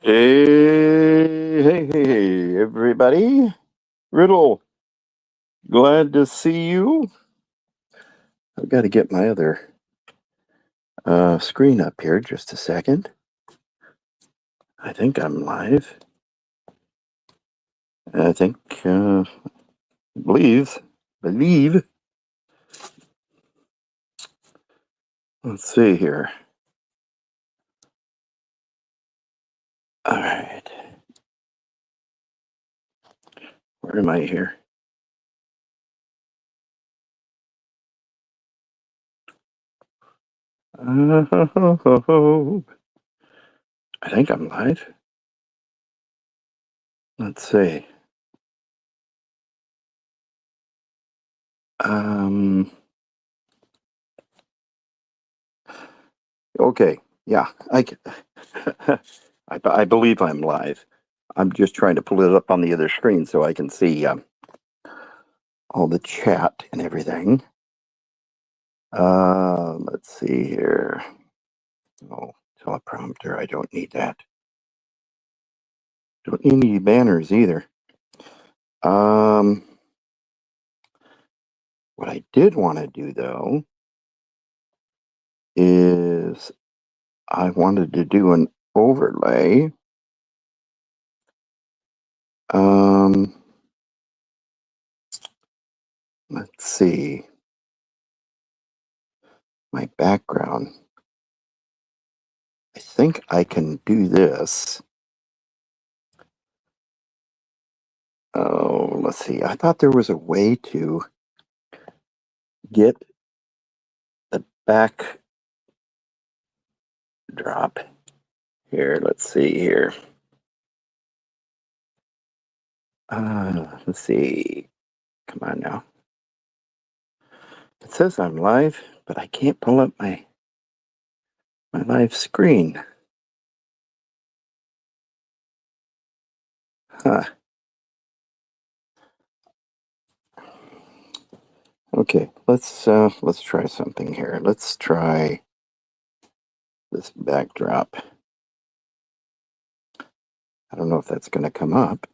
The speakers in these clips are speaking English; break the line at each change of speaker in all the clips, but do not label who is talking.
Hey, everybody. Riddle, glad to see you. I've got to get my other screen up here just a second. I think I'm live. I think, believe. Let's see here. All right. Where am I here? I think I'm live. Let's see. Um, okay. Yeah, I believe I'm live. I'm just trying to pull it up on the other screen so I can see all the chat and everything. Let's see here. Oh, teleprompter. I don't need that. Don't need any banners either. Um, what I did want to do though is I wanted to do an overlay. Um, let's see. My background. I think I can do this. Oh, let's see. I thought there was a way to get the backdrop here. Let's see here. Let's see. Come on now. It says I'm live, but I can't pull up my live screen. Huh. Okay, let's try something here. Let's try this backdrop. I don't know if that's going to come up.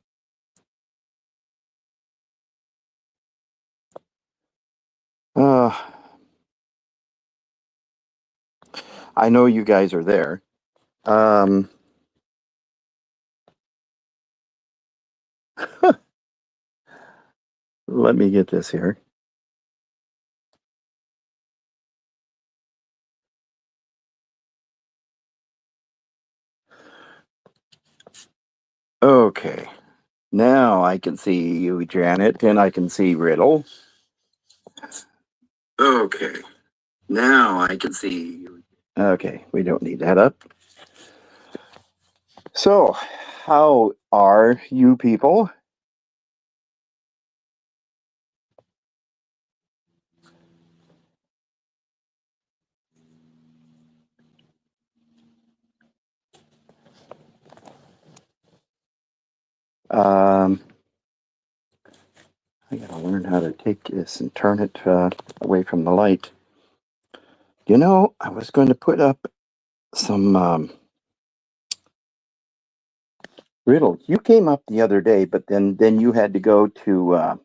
I know you guys are there. Let me get this here. Okay. Now I can see you, Janet, and I can see Riddle. Okay. Now I can see you. Okay, we don't need that up. So, how are you people? I gotta learn how to take this and turn it away from the light. You know, I was going to put up some Riddle. You came up the other day, but then you had to go to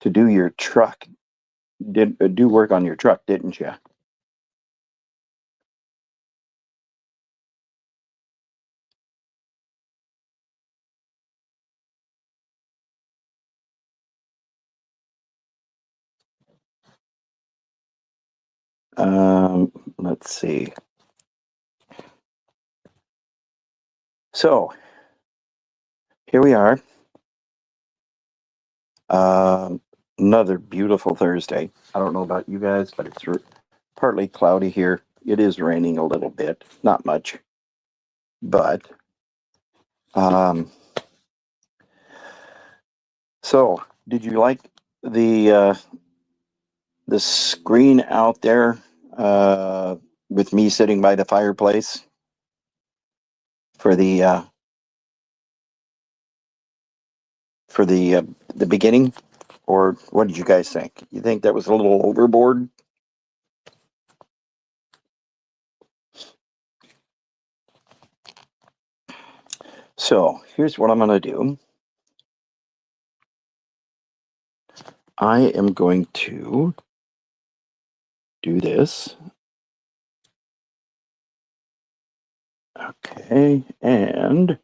do your truck. Did do work on your truck, didn't you? Let's see. So here we are. Um, Another beautiful Thursday. I don't know about you guys, but it's partly cloudy here. It is raining a little bit, not much, but um, so did you like the the screen out there with me sitting by the fireplace for the beginning, or what did you guys think? You think that was a little overboard? So here's what I'm going to do. I am going to do this. Okay, and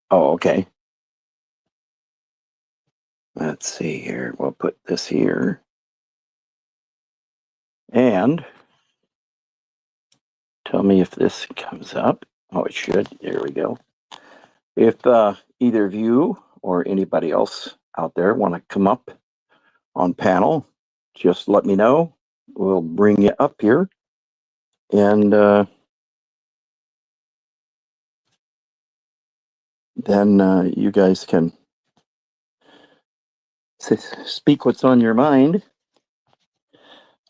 okay. Let's see here. We'll put this here. And tell me if this comes up. Oh, it should. There we go. If either of you or anybody else out there want to come up on panel, just let me know. We'll bring you up here. And then you guys can speak what's on your mind.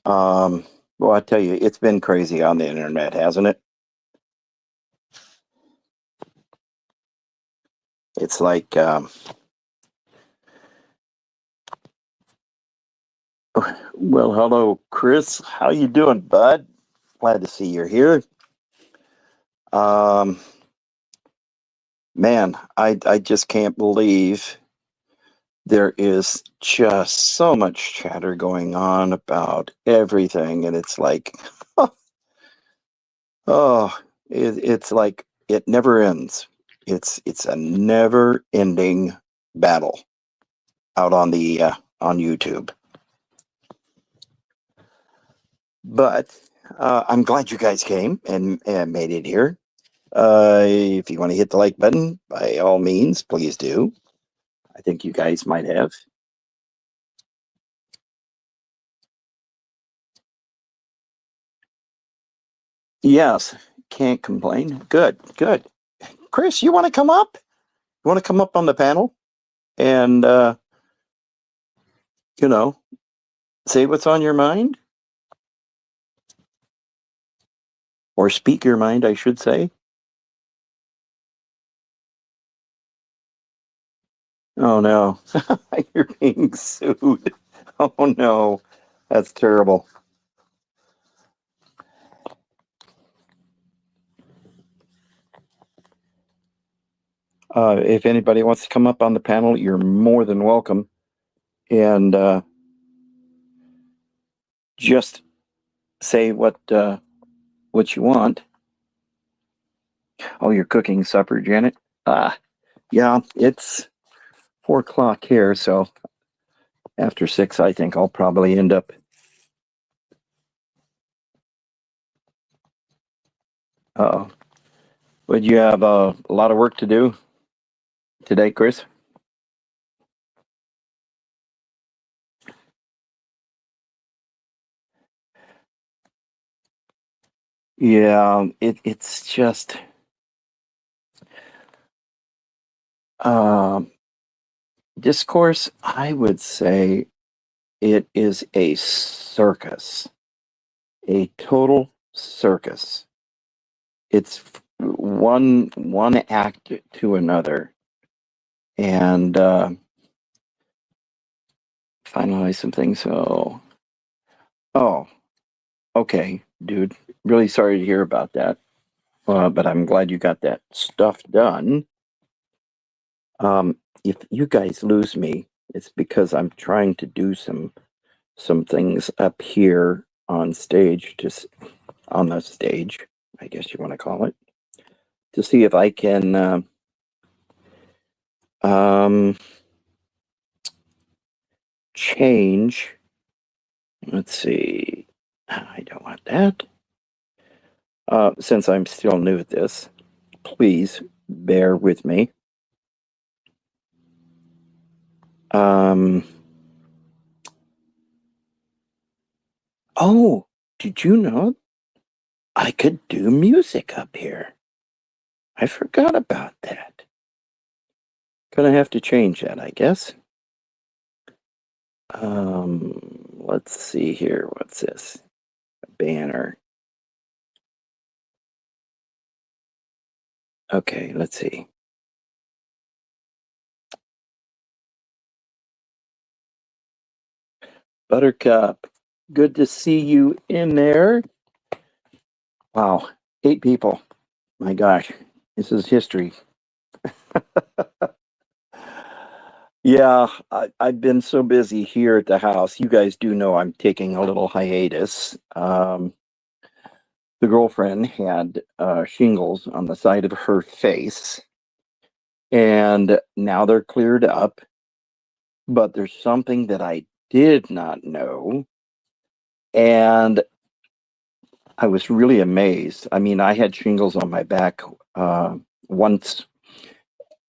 Well, I tell you, it's been crazy on the internet, hasn't it? It's like, well, hello, Chris. How you doing, bud? Glad to see you're here. Um, man, I just can't believe there is just so much chatter going on about everything, and it's like, oh, it's like it never ends. It's a never-ending battle out on YouTube. But I'm glad you guys came and made it here. If you want to hit the like button, by all means, please do. I think you guys might have. Yes, can't complain. Good, good. Chris, you want to come up? You want to come up on the panel and you know, say what's on your mind, or speak your mind, I should say. Oh no, you're being sued. Oh no, that's terrible. If anybody wants to come up on the panel, you're more than welcome. And just say what you want. Oh, you're cooking supper, Janet? Yeah, it's 4 o'clock here, so after 6, I think I'll probably end up. Uh-oh. Would you have a lot of work to do today, Chris? Yeah, it's just um, discourse. I would say it is a circus, a total circus. It's one act to another, and finalize some things. So, oh, okay, dude. Really sorry to hear about that. But I'm glad you got that stuff done. If you guys lose me, it's because I'm trying to do some things up here on stage, just on the stage, I guess you want to call it, to see if I can um, change. Let's see. I don't want that. Since I'm still new at this, please bear with me. Um, oh, did you know I could do music up here? I forgot about that. Gonna have to change that, I guess. Let's see here. What's this? A banner. Okay, let's see. Buttercup, good to see you in there. Wow, 8 people. My gosh, This is history. Yeah, I've been so busy here at the house. You guys do know I'm taking a little hiatus. The girlfriend had shingles on the side of her face, and now they're cleared up. But there's something that I did not know, and I was really amazed. I mean, I had shingles on my back once.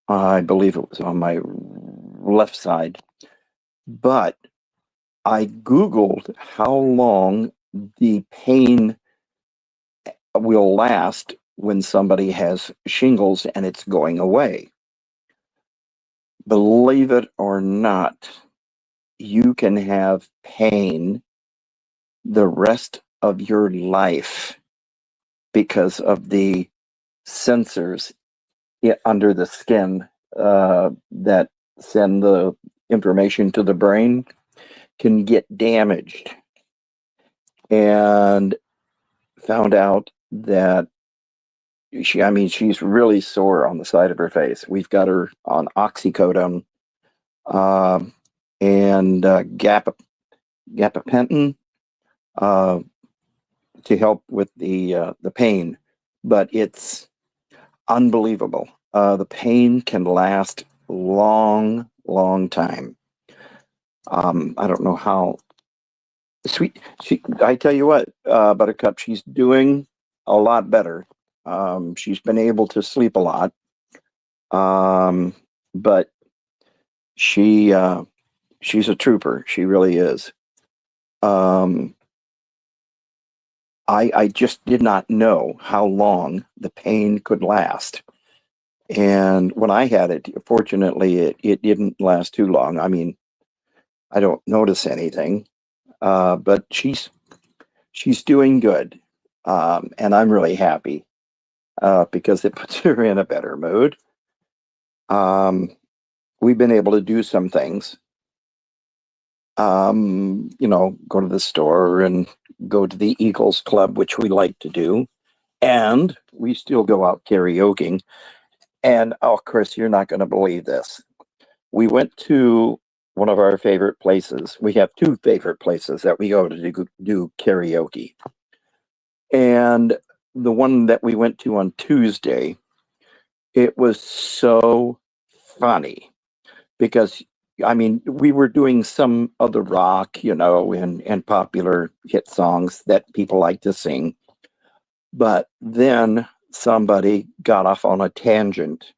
I believe it was on my left side, but I Googled how long the pain will last when somebody has shingles and it's going away. Believe it or not, you can have pain the rest of your life because of the sensors under the skin that send the information to the brain can get damaged. And found out that she's really sore on the side of her face. We've got her on oxycodone um, and gabapentin uh, to help with the pain, but it's unbelievable. The pain can last long time. I don't know how sweet I tell you what, Buttercup, she's doing a lot better. She's been able to sleep a lot, but she she's a trooper. She really is. Um, I just did not know how long the pain could last. And when I had it, fortunately, it didn't last too long. I mean, I don't notice anything, but she's doing good, and I'm really happy because it puts her in a better mood. Um, we've been able to do some things. Go to the store and go to the Eagles Club, which we like to do, and we still go out karaoke. And oh, Chris, you're not going to believe this. We went to one of our favorite places. We have two favorite places that we go to do karaoke. And the one that we went to on Tuesday, it was so funny because I mean, we were doing some other rock, and popular hit songs that people like to sing. But then somebody got off on a tangent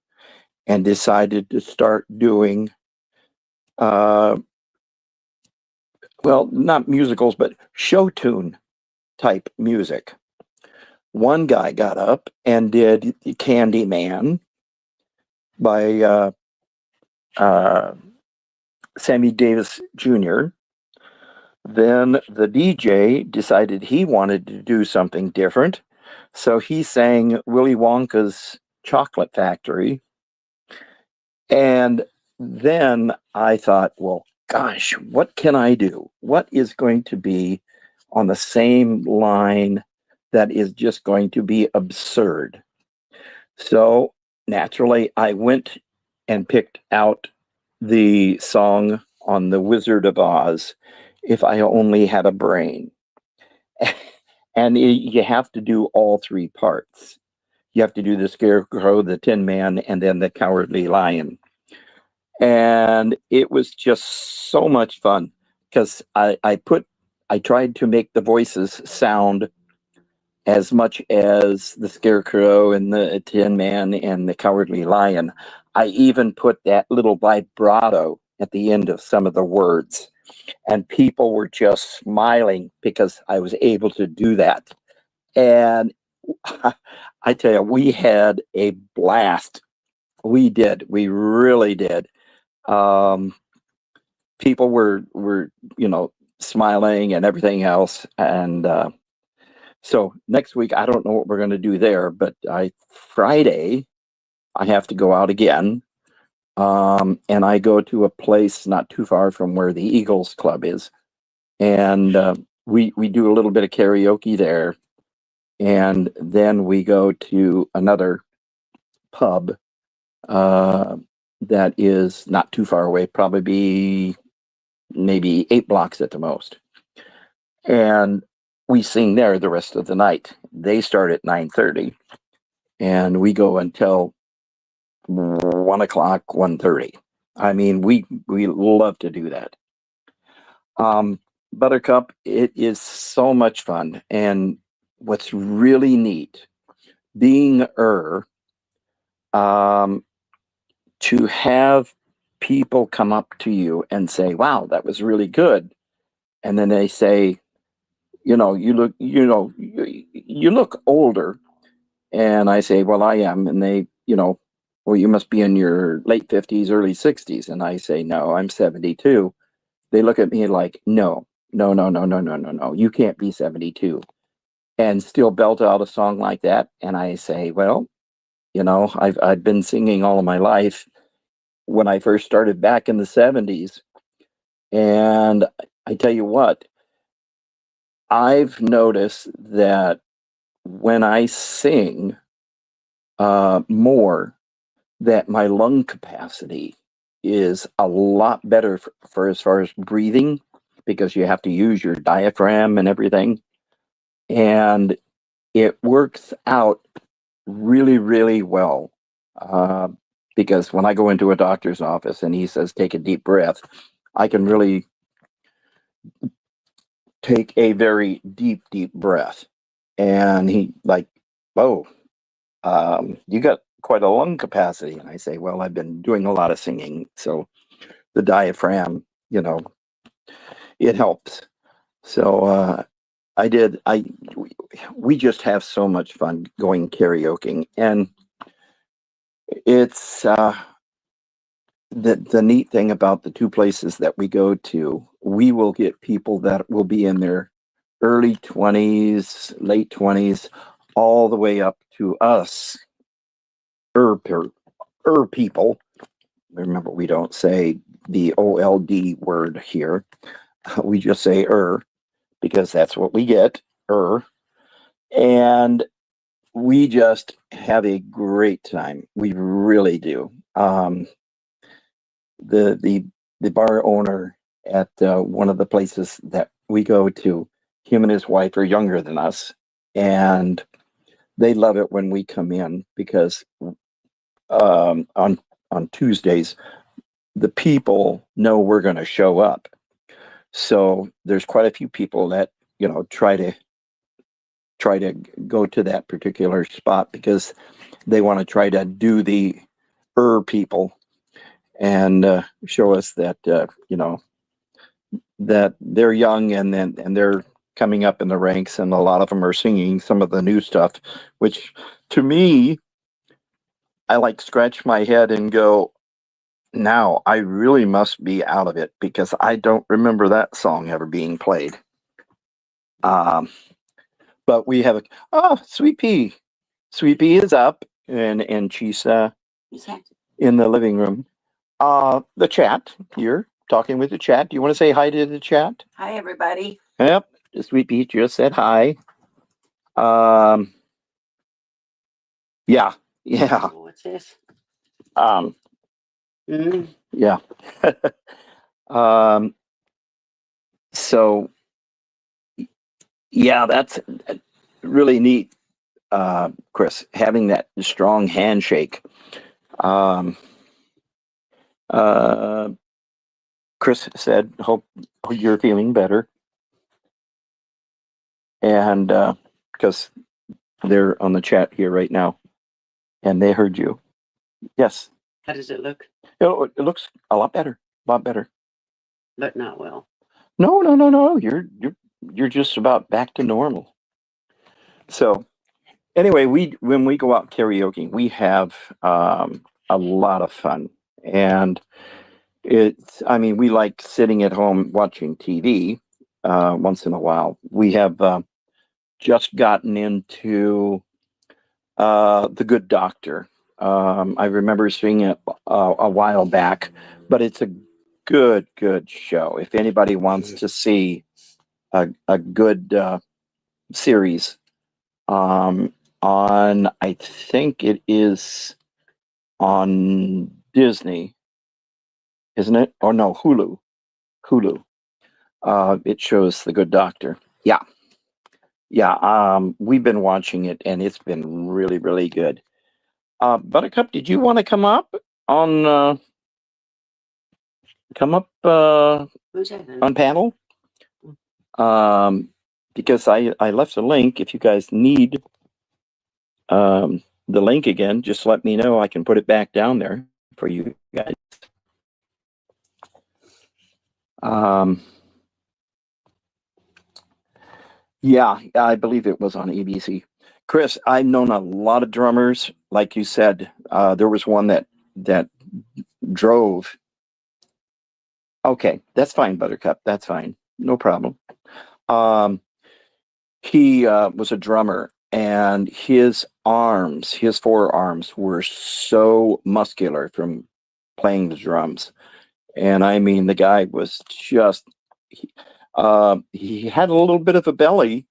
and decided to start doing, uh, well, not musicals, but show tune type music. One guy got up and did Candyman by uh, Sammy Davis Jr. Then the DJ decided he wanted to do something different. So he sang Willy Wonka's Chocolate Factory. And then I thought, well, gosh, what can I do? What is going to be on the same line that is just going to be absurd? So naturally, I went and picked out the song on The Wizard of Oz, If I Only Had a Brain. And you have to do all three parts. You have to do the Scarecrow, the Tin Man, and then the Cowardly Lion. And it was just so much fun because I tried to make the voices sound as much as the Scarecrow and the Tin Man and the Cowardly Lion. I even put that little vibrato at the end of some of the words, and people were just smiling because I was able to do that. And I tell you, we had a blast. We did. We really did. Um, People were smiling and everything else, and so next week I don't know what we're going to do there, but Friday I have to go out again, and I go to a place not too far from where the Eagles Club is, and we do a little bit of karaoke there, and then we go to another pub that is not too far away, probably be maybe 8 blocks at the most. And we sing there the rest of the night. They start at 9:30, and we go until 1 o'clock, 1:30. I mean, we love to do that. Buttercup, it is so much fun. And what's really neat, being to have people come up to you and say, "Wow, that was really good," and then they say, you look older," and I say, "Well, I am," and they, "Well, you must be in your late 50s, early 60s," and I say, "No, I'm 72." They look at me like, "No, no, no, no, no, no, no, no, you can't be 72 and still belt out a song like that." And I say, "Well, I've been singing all of my life. When I first started back in the 70s, and I tell you what, I've noticed that when I sing more, that my lung capacity is a lot better for as far as breathing, because you have to use your diaphragm and everything. And it works out really, really well. Uh, because when I go into a doctor's office and he says, take a deep breath, I can really take a very deep, deep breath. And he like, "Whoa, you got quite a lung capacity." And I say, "Well, I've been doing a lot of singing. So the diaphragm, it helps." So we just have so much fun going karaoke. And it's the neat thing about the two places that we go to, we will get people that will be in their early 20s, late 20s, all the way up to us, people. Remember, we don't say the old word here. We just say because that's what we get, and we just have a great time. We really do. The bar owner at one of the places that we go to, him and his wife are younger than us, and they love it when we come in because on Tuesdays the people know we're going to show up. So there's quite a few people that try to go to that particular spot because they want to try to do the people and show us that that they're young, and they're coming up in the ranks, and a lot of them are singing some of the new stuff, which to me, I like scratch my head and go, now I really must be out of it because I don't remember that song ever being played. But we have Sweet Pea. Sweet Pea is up, and she's in the living room. The chat here, talking with the chat. Do you want to say hi to the chat?
Hi, everybody.
Yep, Sweet Pea just said hi. Yeah.
What's this?
Yeah. So yeah, that's really neat, Chris, having that strong handshake. Chris said, hope you're feeling better. And because they're on the chat here right now and they heard you. Yes.
How does it look?
It looks a lot better.
But not well.
No. You're just about back to normal. So anyway, when we go out karaoke, we have a lot of fun. And we like sitting at home watching TV once in a while. We have just gotten into The Good Doctor. I remember seeing it a while back, but it's a good show. If anybody wants to see a good series, on, I think it is on Disney, isn't it? Or no, Hulu. Hulu. It shows The Good Doctor. Yeah. Yeah. We've been watching it, and it's been really, really good. Buttercup, did you want to come up on
Who's that then?
on panel? Because I left a link. If you guys need the link again, just let me know. I can put it back down there for you guys. Yeah, I believe it was on ABC. Chris, I've known a lot of drummers. Like you said, there was one that drove. Okay, that's fine, Buttercup. That's fine. No problem. He was a drummer, and his forearms were so muscular from playing the drums. And I mean, the guy was just, he had a little bit of a belly,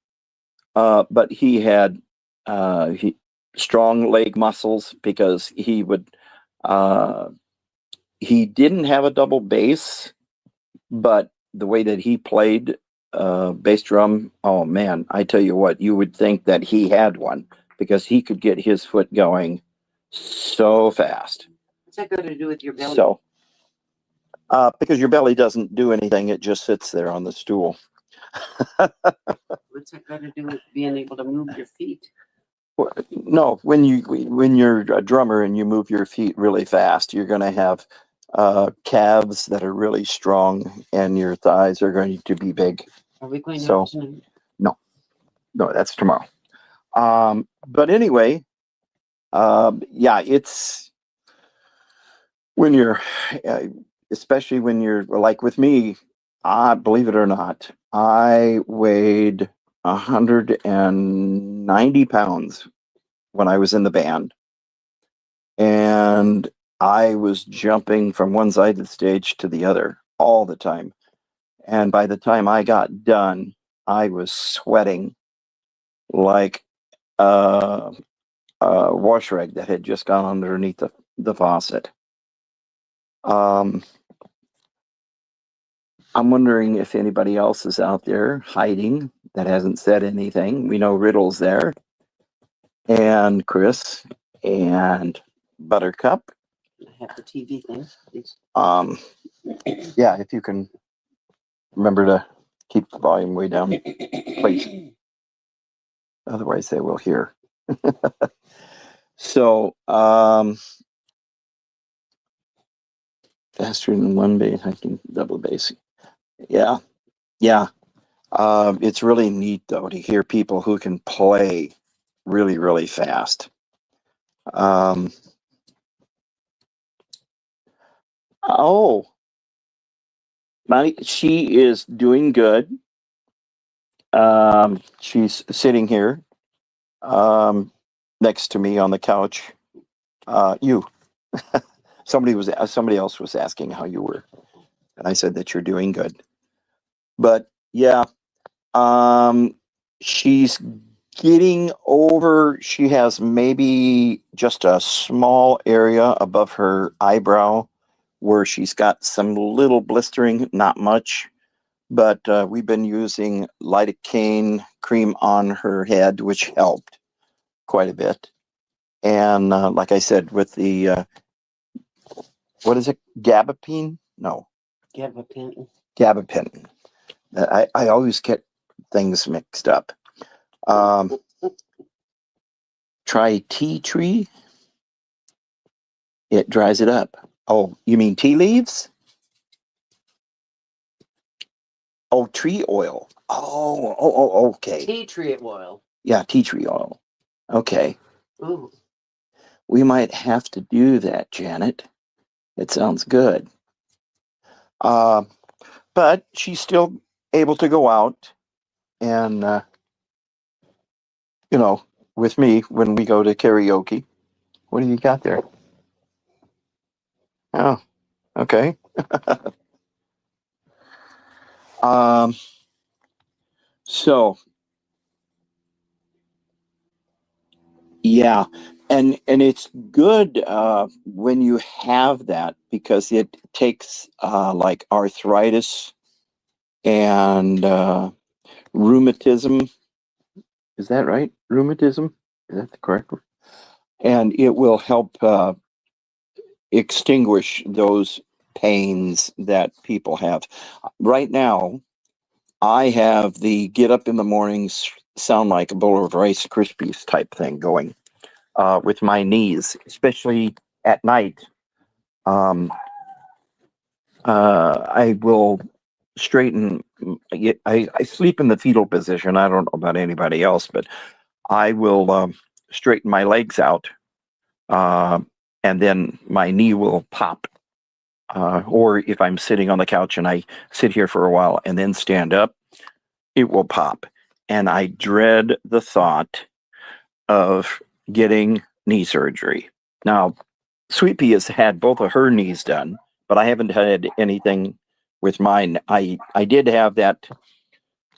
but he had strong leg muscles because he didn't have a double bass, but the way that he played bass drum, oh man, I tell you what, you would think that he had one because he could get his foot going so fast.
What's that got to do with your belly?
So, because your belly doesn't do anything, it just sits there on the stool.
What's that got to do with being able to move your feet?
No, when you're a drummer and you move your feet really fast, you're going to have calves that are really strong, and your thighs are going to be big.
Are we going
So,
out tonight?
No, that's tomorrow. But anyway, yeah, it's when you're, especially when you're like with me. Believe it or not, I weighed 190 pounds when I was in the band, and I was jumping from one side of the stage to the other all the time. And by the time I got done, I was sweating like a wash rag that had just gone underneath the faucet. I'm wondering if anybody else is out there hiding that hasn't said anything. We know Riddle's there, and Chris, and Buttercup.
I have the TV thing, please.
Yeah, if you can remember to keep the volume way down, please. Otherwise, they will hear. So, faster than one bass, I can double bass. Yeah, yeah. It's really neat though to hear people who can play really, really fast. Oh, she is doing good. She's sitting here next to me on the couch. You. Somebody else was asking how you were, and I said that you're doing good. But yeah, she's getting over. She has maybe just a small area above her eyebrow where she's got some little blistering, not much. But we've been using lidocaine cream on her head, which helped quite a bit. And like I said, with the what is it, gabapentin? No, gabapentin. I always get things mixed up. Try tea tree. It dries it up. Oh, you mean tea leaves? Oh, tree oil. Oh, okay.
Tea tree oil.
Yeah, tea tree oil. Okay.
Ooh.
We might have to do that, Janet. It sounds good. But she's still able to go out and, with me when we go to karaoke. What do you got there? Oh, okay. So, yeah. and it's good when you have that because it takes like arthritis and rheumatism. Is that right? Rheumatism? Is that the correct word? And it will help extinguish those pains that people have. Right now, I have the get up in the mornings, sound like a bowl of Rice Krispies type thing going with my knees, especially at night. Um, I will straighten. I sleep in the fetal position. I don't know about anybody else, but I will straighten my legs out, uh, and then my knee will pop. Or if I'm sitting on the couch and I sit here for a while and then stand up, it will pop. And I dread the thought of getting knee surgery. Now, Sweet Pea has had both of her knees done, but I haven't had anything with mine. I did have that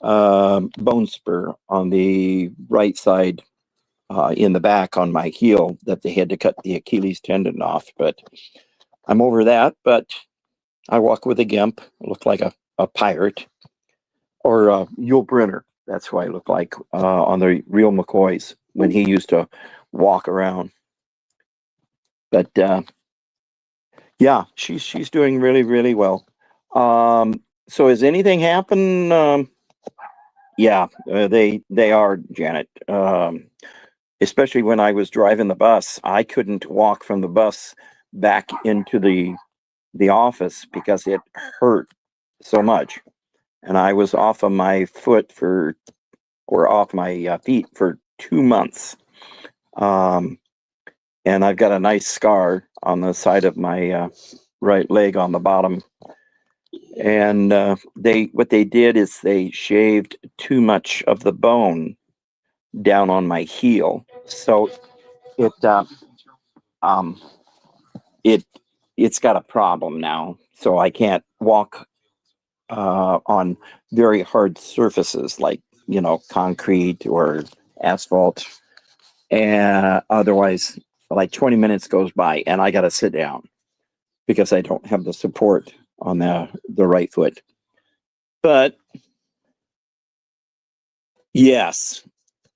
bone spur on the right side in the back on my heel that they had to cut the Achilles tendon off, but I'm over that. But I walk with a gimp, look like a pirate, or Yul Brynner. That's who I look like on the real McCoys when he used to walk around. But yeah, she's doing really, really well. So has anything happened? Yeah, they are, Janet. Especially when I was driving the bus, I couldn't walk from the bus back into the office because it hurt so much, and I was off of my foot or off my feet for 2 months. And I've got a nice scar on the side of my right leg on the bottom. And what they did is they shaved too much of the bone down on my heel, so it um it it's got a problem now. So I can't walk on very hard surfaces like concrete or asphalt. And otherwise, like 20 minutes goes by and I got to sit down because I don't have the support on the right foot. But yes,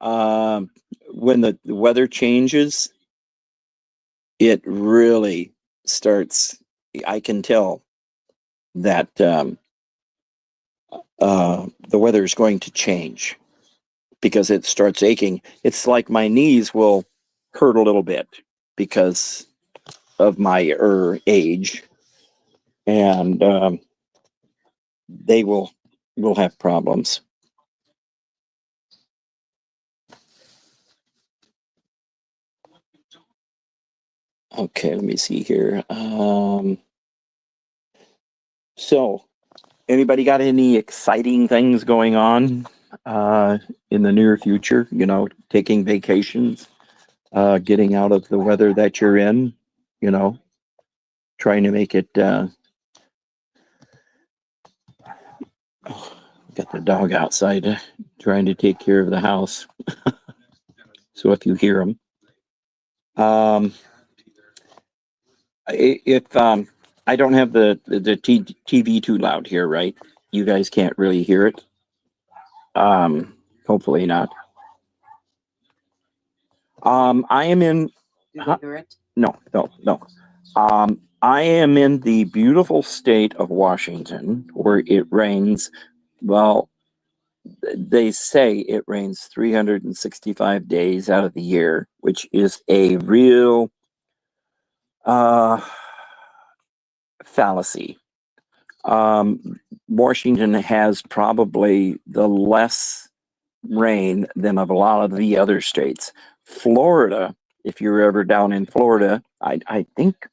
when the weather changes, it really starts. I can tell that the weather is going to change because it starts aching. It's like my knees will hurt a little bit because of my age, and they will have problems. Okay, let me see here. So, anybody got any exciting things going on in the near future? Taking vacations, getting out of the weather that you're in. Trying to make it. Got the dog outside trying to take care of the house. So if you hear them, if I don't have the TV too loud here, right? You guys can't really hear it. Hopefully not. I am in.
Do they hear it?
No. I am in the beautiful state of Washington where it rains. Well, they say it rains 365 days out of the year, which is a real fallacy. Washington has probably the less rain than of a lot of the other states. Florida, if you're ever down in Florida, I think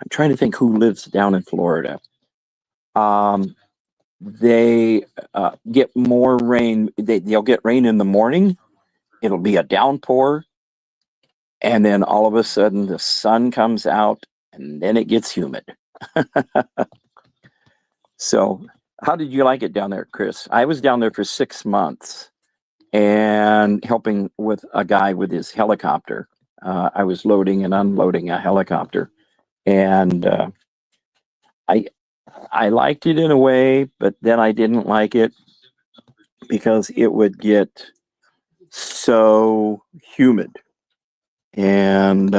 I'm trying to think who lives down in Florida. They get more rain. They'll get rain in the morning. It'll be a downpour. And then all of a sudden the sun comes out and then it gets humid. So how did you like it down there, Chris? I was down there for 6 months and helping with a guy with his helicopter. I was loading and unloading a helicopter, and I I liked it in a way, but then I didn't like it because it would get so humid. And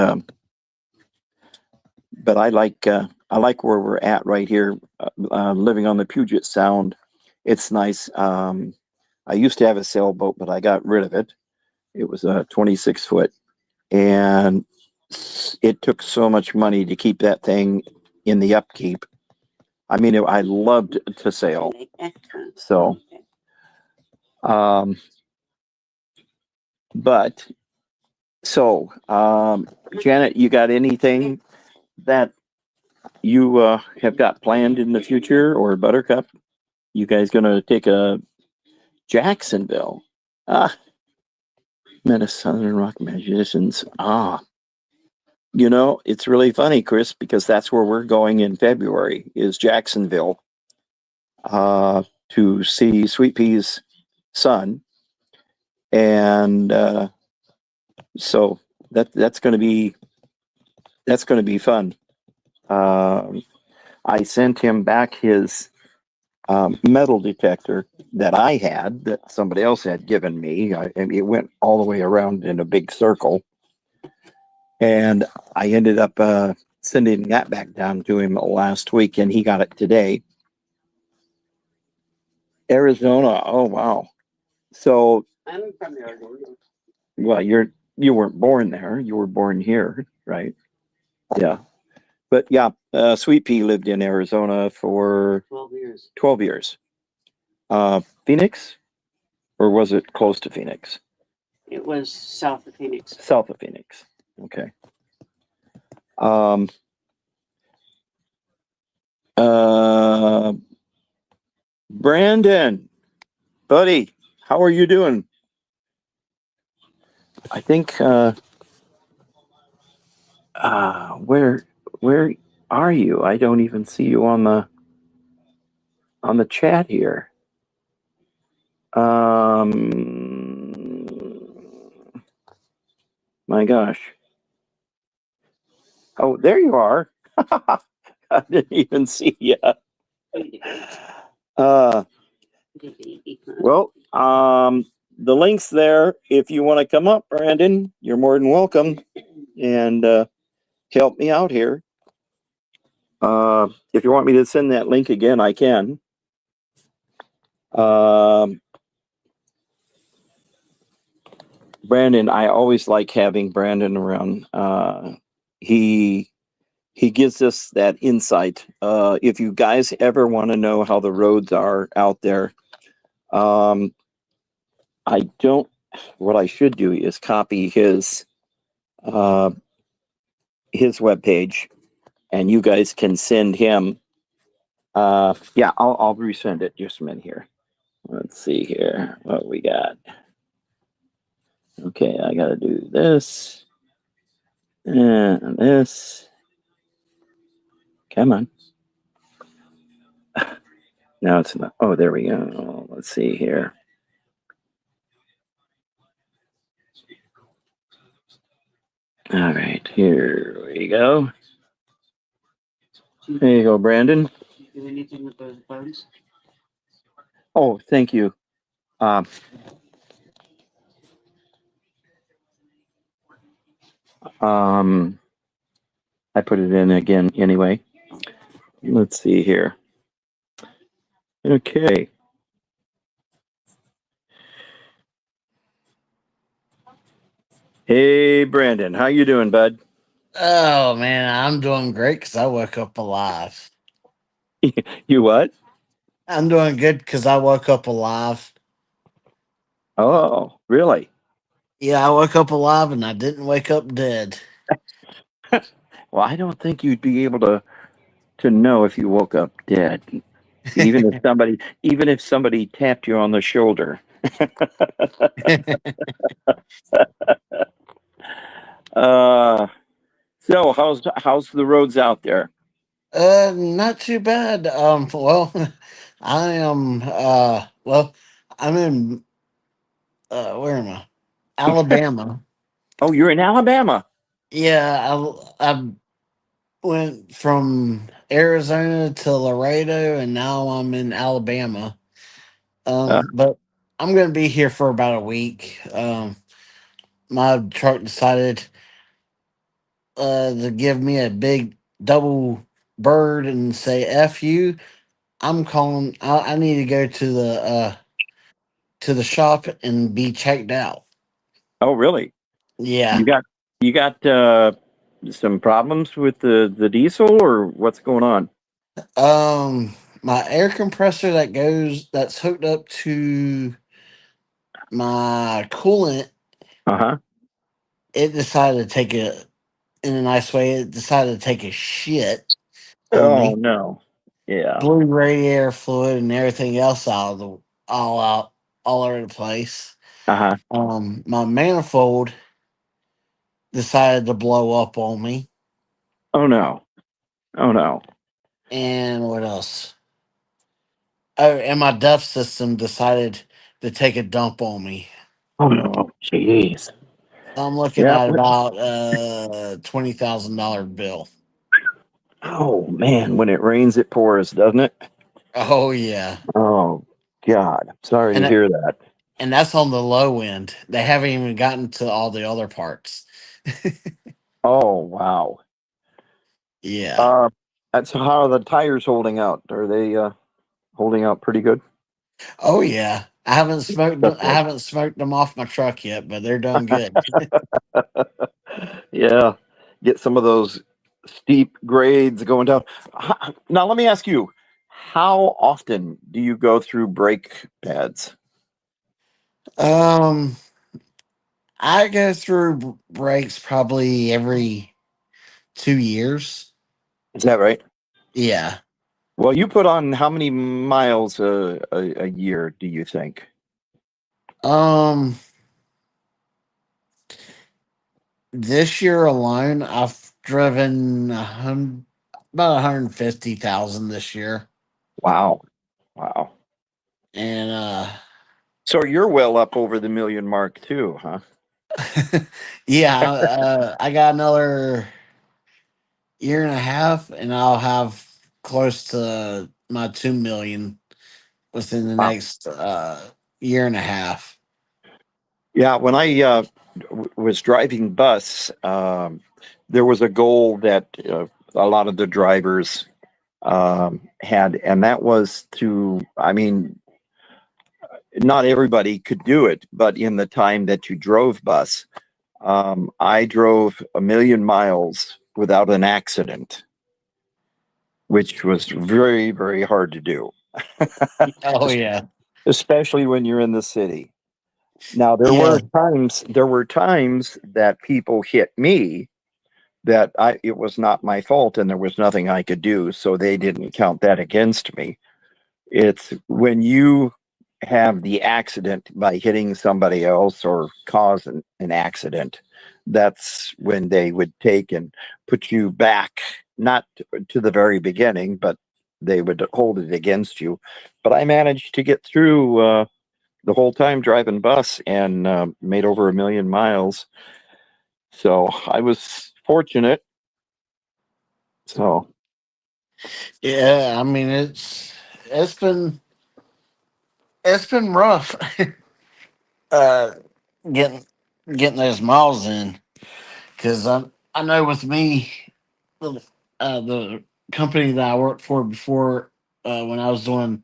but I like where we're at right here, living on the Puget Sound. It's nice. I used to have a sailboat, but I got rid of it. It was a 26 foot, and it took so much money to keep that thing in the upkeep. I mean, I loved to sail. So, um, but Janet, you got anything that you have got planned in the future, or Buttercup? You guys gonna take a Jacksonville? Ah, Minnesota Rock Musicians. Ah, you know, it's really funny, Chris, because that's where we're going in February, is Jacksonville, to see Sweet Pea's son, and so that's going to be fun. I sent him back his metal detector that I had that somebody else had given me. And it went all the way around in a big circle, and I ended up sending that back down to him last week, and he got it today. Arizona. Oh wow. So,
I'm from Arizona.
well, you weren't born there. You were born here, right? Yeah. But yeah, Sweet Pea lived in Arizona for
12 years.
12 years. Phoenix, or was it close to Phoenix?
It was south of Phoenix.
South of Phoenix. Okay. Um, Brandon, buddy, how are you doing? I think where are you? I don't even see you on the chat here. My gosh. Oh, there you are. I didn't even see you. Well, the link's there. If you want to come up, Brandon, you're more than welcome, and help me out here. If you want me to send that link again, I can. Brandon, I always like having Brandon around. He gives us that insight. If you guys ever want to know how the roads are out there, I don't. What I should do is copy his webpage, and you guys can send him. Yeah, I'll resend it. Just a minute here. Let's see here what we got. Okay, I gotta do this and this. Come on. No, it's not. Oh, there we go. Let's see here. All right, here we go. There you go, Brandon.
Do anything with those bugs?
Oh, thank you. I put it in again anyway. Let's see here. Okay. Hey, Brandon, how you doing, bud?
Oh man, I'm doing great because I woke up alive.
You what?
I'm doing good because I woke up alive.
Oh, really?
Yeah, I woke up alive and I didn't wake up dead.
Well, I don't think you'd be able to know if you woke up dead, even if somebody tapped you on the shoulder. So how's the roads out there?
Not too bad. Well, I am. Well, I'm in. Where am I? Alabama.
Oh, you're in Alabama.
Yeah, I went from Arizona to Laredo, and now I'm in Alabama.
Uh,
But I'm gonna be here for about a week. My truck decided to give me a big double bird and say "F you." I'm calling. I need to go to the shop and be checked out.
oh, really?
Yeah.
You got you got some problems with the diesel, or what's going on?
My air compressor that's hooked up to my coolant,
Uh huh.
it decided to take a in a nice way. It decided to take a shit on
Oh
me,
no. Yeah.
blew radiator fluid and everything else all out all over the place.
Uh huh.
My manifold decided to blow up on me,
Oh no. Oh no.
and what else? Oh, and my duct system decided to take a dump on me.
Oh no. Jeez.
So I'm looking
Yeah.
at about $20,000 bill.
Oh man, when it rains, it pours, doesn't it?
Oh yeah,
Oh God. Sorry
and
to
that,
hear that.
and that's on the low end. They haven't even gotten to all the other parts.
Oh wow.
Yeah.
Uh, that's how are the tires holding out? Are they holding out pretty good?
Oh yeah. I haven't smoked.
That's
I
good.
haven't smoked them off my truck yet, but they're done good.
Yeah, get some of those steep grades going down. Now, let me ask you, how often do you go through brake pads?
um, I go through breaks probably every 2 years.
Is that right?
Yeah.
Well, you put on how many miles a year, do you think?
Um, this year alone, I've driven about 150,000 this year,
Wow. Wow.
and
So you're well up over the million mark too, huh?
yeah, I got another year and a half, and I'll have close to my 2 million within the
Wow.
next year and a half.
Yeah, when I was driving bus, there was a goal that a lot of the drivers had, and that was to, I mean, not everybody could do it, but in the time that you drove bus, I drove a million miles without an accident, which was very, very hard to do,
Oh yeah,
especially when you're in the city. Now
yeah.
there were times that people hit me that it was not my fault and there was nothing I could do, so they didn't count that against me. It's when you have the accident by hitting somebody else or cause an accident, that's when they would take and put you back, not to the very beginning, but they would hold it against you. But I managed to get through the whole time driving bus and made over a million miles. So I was fortunate. So
Yeah, I mean it's been it's been rough uh getting getting those miles in, because I know with me, the the company that I worked for before, when I was doing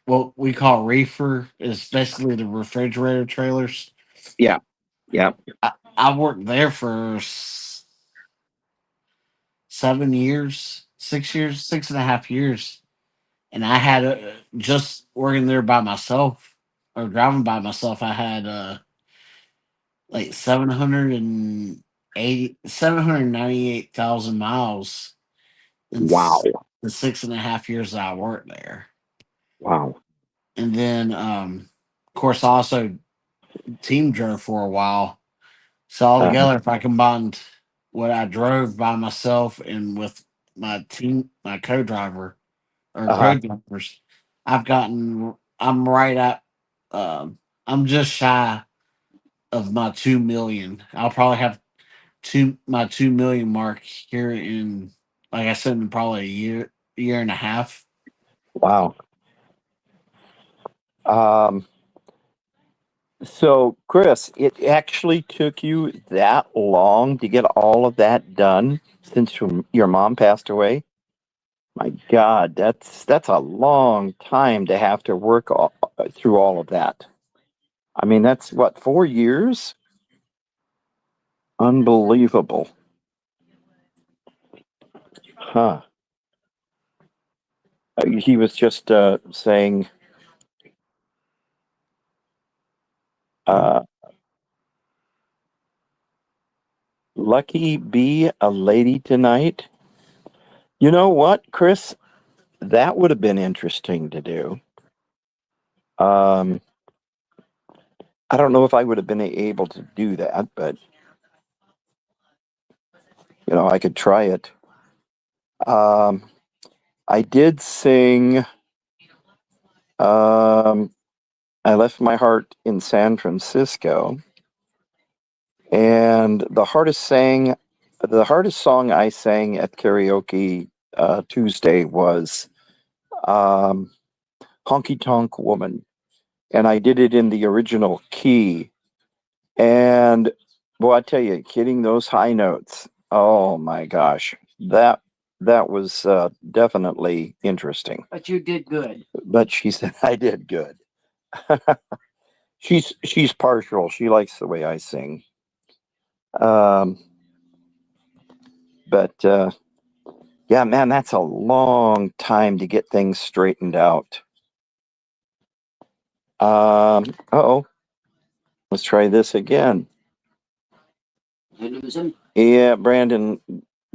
what we call reefer, is basically the refrigerator trailers.
yeah, yeah,
I worked there for 7 years, 6 years, 6.5 years, and I had just working there by myself or driving by myself. I had like 798,000 miles in
wow,
the 6.5 years that I worked there.
wow.
And then, of course, I also team drove for a while. So
Uh,
altogether, if I combined what I drove by myself and with my co-driver or
uh-huh,
co-drivers, I'm right at, um, I'm just shy of my 2 million. I'll probably have my 2 million mark here in, like I said, in probably a year and a half.
Wow. Um, so, Chris, it actually took you that long to get all of that done since your mom passed away? My God, that's a long time to have to work through all of that. I mean, that's what, 4 years? Unbelievable. Huh. He was just saying, uh, lucky be a lady tonight. You know what, Chris? That would have been interesting to do. Um, I don't know if I would have been able to do that, but I could try it. Um, I did sing. Um, I left my heart in San Francisco, and the hardest song I sang at karaoke Tuesday was um, "Honky Tonk Woman," and I did it in the original key. And boy, I tell you, hitting those high notes, oh my gosh, that was definitely interesting.
But you did good.
But she said I did good. She's partial. She likes the way I sing. Um, but yeah, man, that's a long time to get things straightened out. Oh, let's try this again.
You lose him.
Yeah, Brandon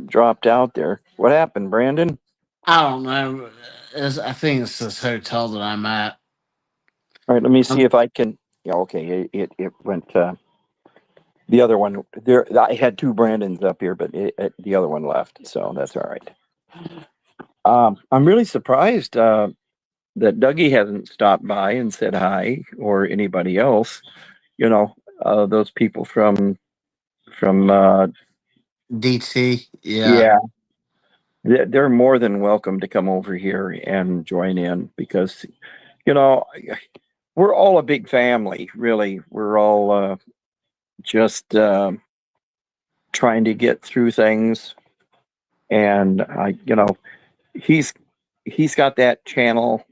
dropped out there. What happened, Brandon?
I don't know. I think it's this hotel that I'm at.
All right, let me see
Um,
if I can. Yeah, okay, it went. The other one there. I had two Brandons up here, but the other one left, so that's all right. I'm really surprised that Dougie hasn't stopped by and said hi, or anybody else. Those people from
DT, yeah.
yeah, they're more than welcome to come over here and join in because you know we're all a big family. Really, we're all just trying to get through things, and he's he's got that channel,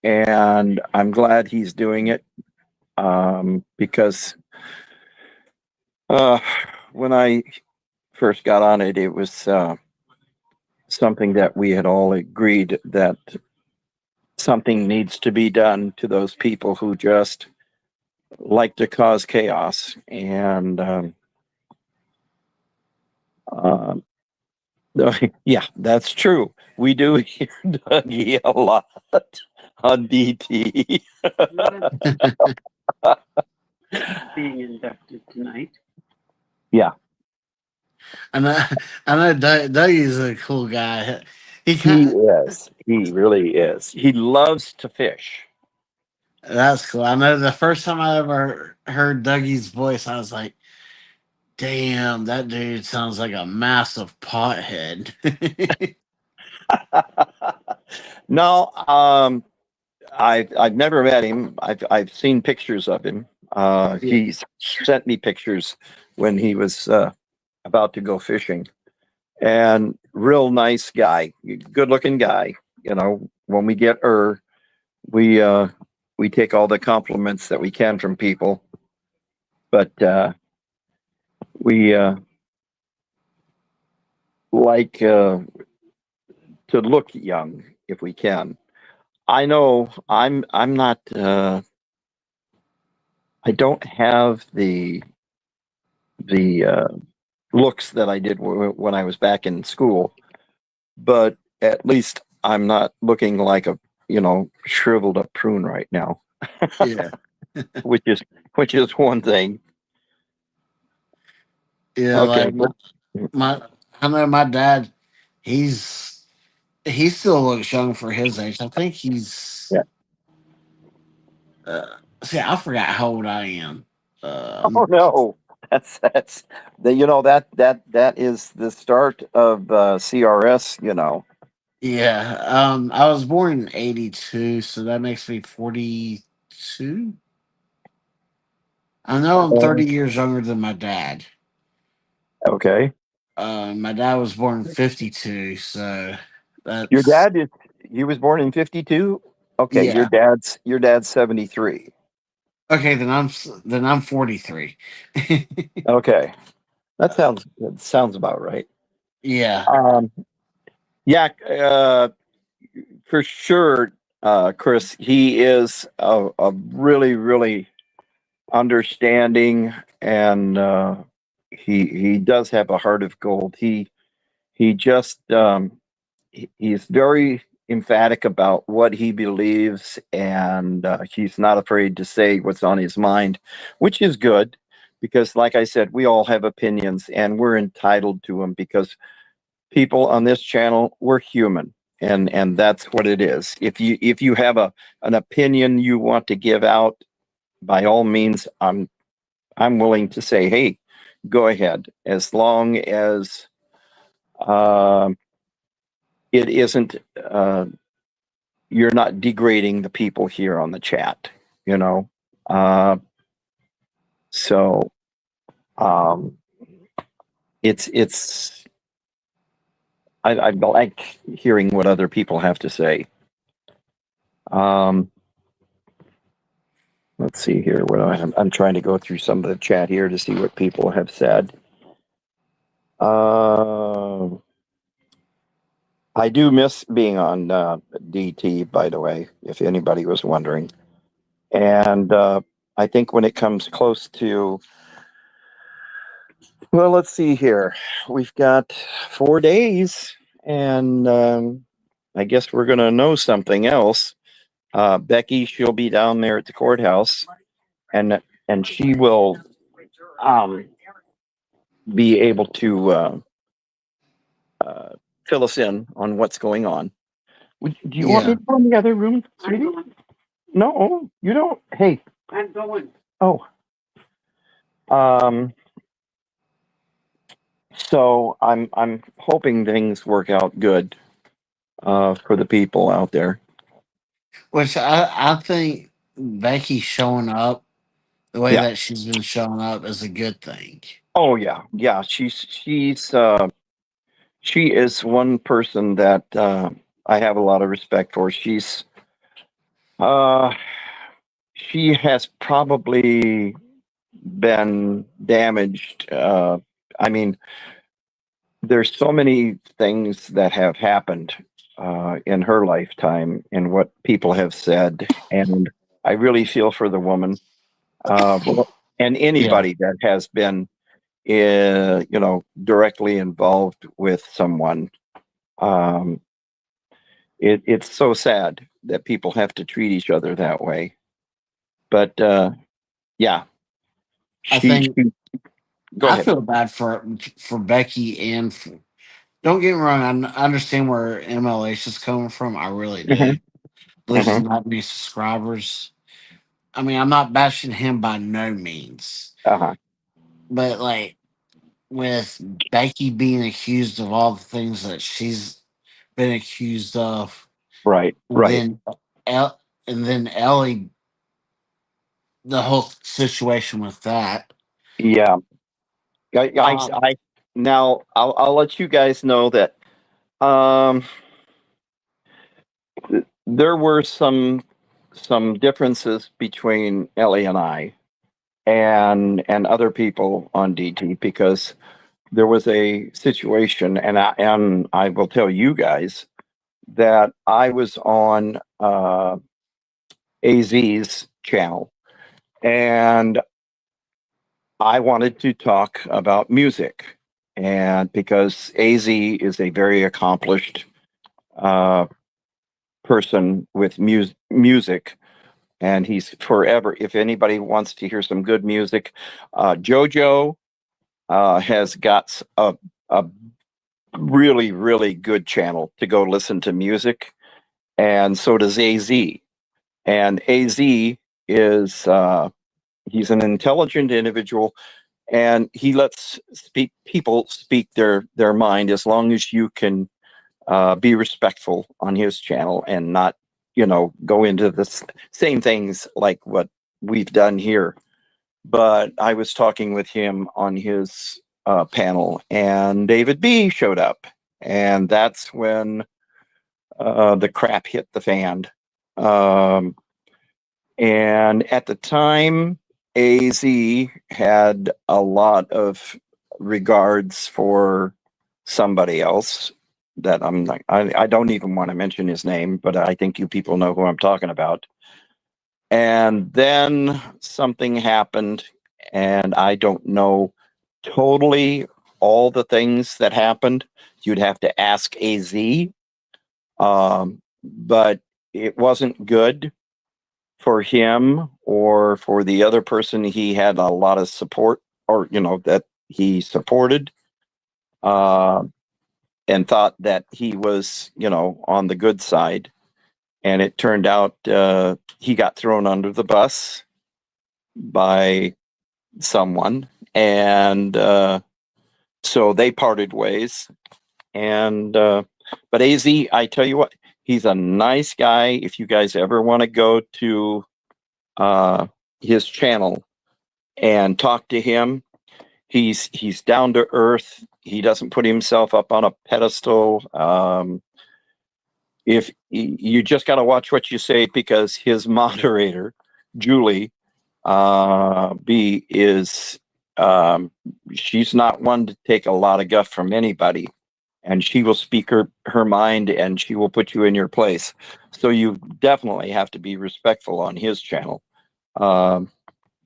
and I'm glad he's doing it because uh, when I first got on it, it was something that we had all agreed that something needs to be done to those people who just like to cause chaos. And um, yeah, that's true. We do hear Dougie a lot on DT.
Being inducted tonight.
Yeah,
I know, I know Doug is a cool guy. He
he
kind
is. He really is. He loves to fish.
That's cool. I know the first time I ever heard Dougie's voice, I was like, damn, that dude sounds like a massive pothead.
No, I've never met him. I've seen pictures of him.
Yeah.
He's sent me pictures when he was about to go fishing, and real nice guy, good looking guy. When we get we we take all the compliments that we can from people, but we like to look young if we can. I know I'm not. I don't have the looks that I did when I was back in school, but at least I'm not looking like a shriveled up prune right now,
Yeah.
which is which is one thing.
Yeah,
Okay,
like my I know my dad, he's he still looks young for his age. I think he's
yeah.
see, I forgot how old I am.
Oh no. That's that is the start of CRS.
Yeah. I was born in '82, so that makes me 42. I know I'm 30 years younger than my dad.
Okay,
My dad was born in '52, so
your
that's
dad is he was born in 52. Okay,
yeah.
your dad's 73.
Okay, then I'm 43.
Okay, that sounds about right.
Yeah.
Um, yeah, for sure, Chris. He is a really, really understanding, and he does have a heart of gold. He just he's very emphatic about what he believes, and he's not afraid to say what's on his mind, which is good because, like I said, we all have opinions, and we're entitled to them because people on this channel, we're human. And that's what it is. If you have an opinion you want to give out, by all means, I'm willing to say, hey, go ahead, as long as um it isn't you're not degrading the people here on the chat, you know. Uh, so um, it's I like hearing what other people have to say. Um, let's see here. I'm trying to go through some of the chat here to see what people have said. Uh, I do miss being on DT, by the way, if anybody was wondering. And I think when it comes close to, well, let's see here. We've got 4 days, and I guess we're going to know something else. Becky, she'll be down there at the courthouse, and she will um, be able to uh, fill us in on what's going on. Do you want me
Yeah.
to go in the other room,
I'm
sweetie?
going.
No, you don't. Hey,
I'm going.
oh, um, so I'm hoping things work out good for the people out there.
Which I think Becky showing up the way
Yeah.
that she's been showing up is a good thing.
Oh yeah, yeah. She is one person that I have a lot of respect for. Uh, she has probably been damaged. I mean, there's so many things that have happened in her lifetime and what people have said, and I really feel for the woman and
Yeah.
anybody that has been, directly involved with someone. Um, it's so sad that people have to treat each other that way. But yeah,
I
she
think
go
I
ahead.
feel bad for Becky and don't get me wrong, I understand where MLH is coming from. I really
Hmm.
do. Losing that many subscribers. I mean, I'm not bashing him by no means.
Uh-huh.
But like with Becky being accused of all the things that she's been accused of,
Right,
and
right.
then and then Ellie, the whole situation with that.
Yeah.
Um,
Now I'll let you guys know that um, there were some differences between Ellie and I and other people on DT because there was a situation, and I will tell you guys that I was on AZ's channel, and I wanted to talk about music, and because AZ is a very accomplished uh, person with music, and he's forever. If anybody wants to hear some good music, JoJo has got a really, really good channel to go listen to music, and so does AZ. And AZ is he's an intelligent individual. and he lets people speak their mind as long as you can be respectful on his channel and not, go into the same things like what we've done here. But I was talking with him on his panel, and David B showed up, and that's when the crap hit the fan. And at the time, AZ had a lot of regards for somebody else that I'm like, I don't even want to mention his name, but I think you people know who I'm talking about. And then something happened, and I don't know totally all the things that happened. You'd have to ask AZ. But it wasn't good for him or for the other person he had a lot of support, or that he supported, and thought that he was on the good side, and it turned out he got thrown under the bus by someone, and so they parted ways. And but AZ, I tell you what, he's a nice guy. If you guys ever want to go to his channel and talk to him, he's down to earth. He doesn't put himself up on a pedestal. If you just got to watch what you say, because his moderator, Julie B, is she's not one to take a lot of guff from anybody, and she will speak her mind, and she will put you in your place. So you definitely have to be respectful on his channel,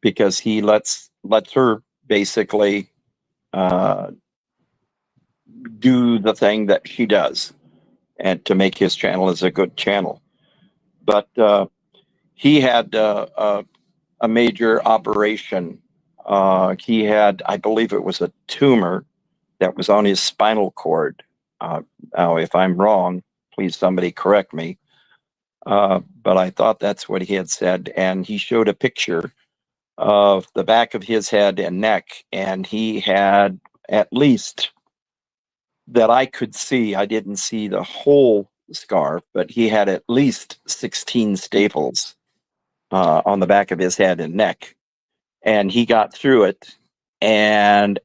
because he lets her basically do the thing that she does, and to make his channel as a good channel. But he had a major operation. He had, I believe it was a tumor that was on his spinal cord. Now, if I'm wrong, please somebody correct me. But I thought that's what he had said. And he showed a picture of the back of his head and neck, and he had, at least that I could see, I didn't see the whole scar, but he had at least 16 staples on the back of his head and neck. And he got through it. And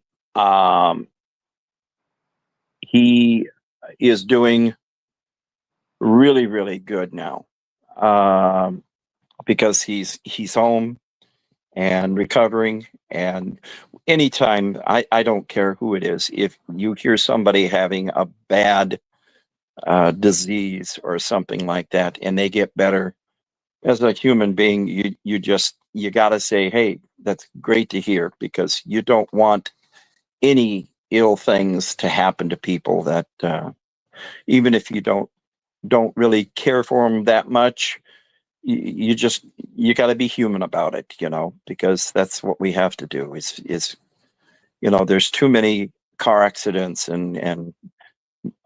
he is doing really, really good now, because he's home and recovering. And anytime, I don't care who it is, if you hear somebody having a bad disease or something like that, and they get better, as a human being, you got to say, hey, that's great to hear, because you don't want any ill things to happen to people that even if you don't really care for them that much, you got to be human about it, because that's what we have to do. Is there's too many car accidents and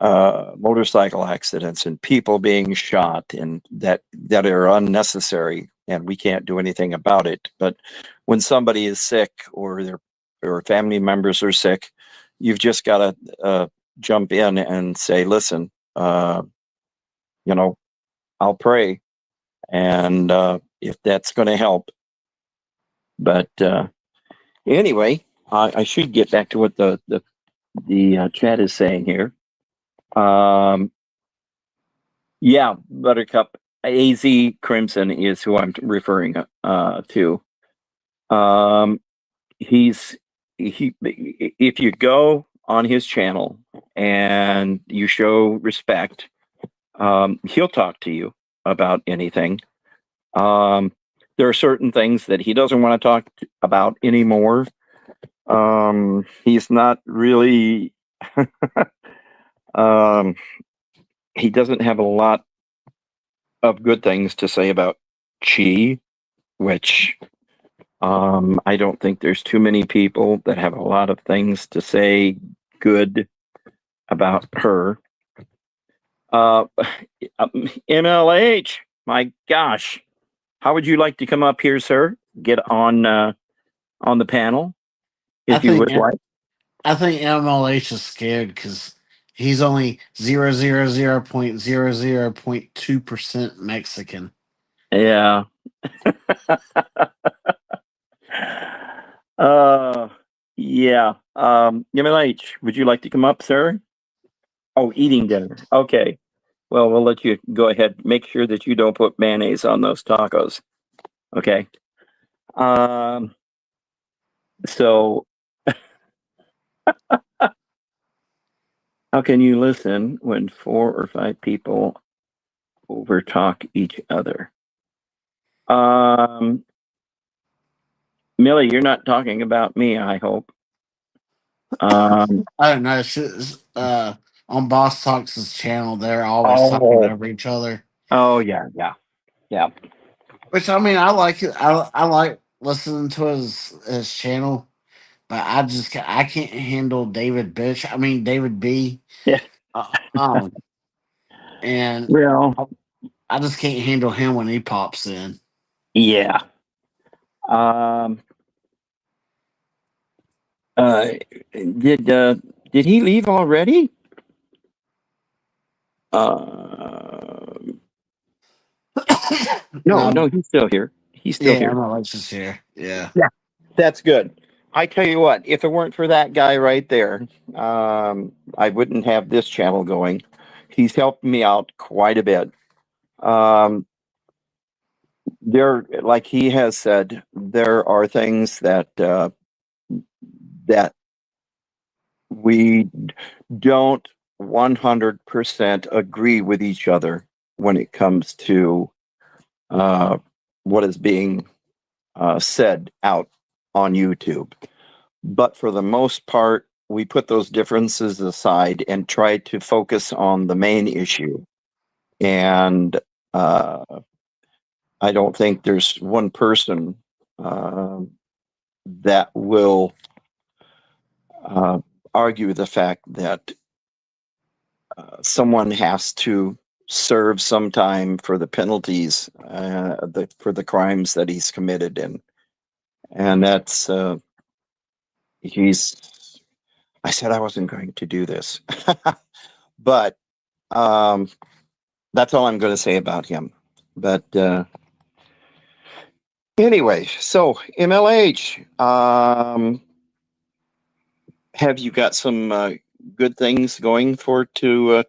motorcycle accidents and people being shot, and that are unnecessary, and we can't do anything about it. But when somebody is sick, or their family members are sick, you've just got to jump in and say, listen, I'll pray, and if that's going to help. But anyway, I should get back to what the chat is saying here. Yeah, Buttercup, AZ Crimson is who I'm referring to. If you go on his channel and you show respect, he'll talk to you about anything. There are certain things that he doesn't want to talk about anymore. He's not really he doesn't have a lot of good things to say about Chi, which I don't think there's too many people that have a lot of things to say good about her. MLH, my gosh, how would you like to come up here, sir? Get on the panel. if you would like.
I think MLH is scared because he's only 0.00.2% Mexican.
Yeah. uh, yeah. MLH, would you like to come up, sir? Oh, eating dinner. Okay. Well, we'll let you go ahead. Make sure that you don't put mayonnaise on those tacos. Okay. So how can you listen when 4 or 5 people overtalk each other? Millie, you're not talking about me, I hope.
I don't know. On Boss Talks' channel, they're always talking
Oh,
over each other.
oh yeah, yeah, yeah.
Which I mean, I like it. I like listening to his channel, but I can't handle David Bitch. I mean David B.
Yeah.
Uh, um, and
Well,
I just can't handle him when he pops in.
yeah. Uh, did he leave already? No,
No,
no, he's still here. He's still
yeah,
here.
I'm not just here. Yeah.
Yeah, that's good. I tell you what, if it weren't for that guy right there, I wouldn't have this channel going. He's helped me out quite a bit. There, like he has said, there are things that we don't 100% agree with each other when it comes to what is being said out on YouTube. But for the most part, we put those differences aside and try to focus on the main issue. And uh, I don't think there's one person that will uh, argue the fact that someone has to serve some time for the penalties for the crimes that he's committed, and that's he's. I said I wasn't going to do this, but that's all I'm going to say about him. But anyway, so MLH, have you got some good things going for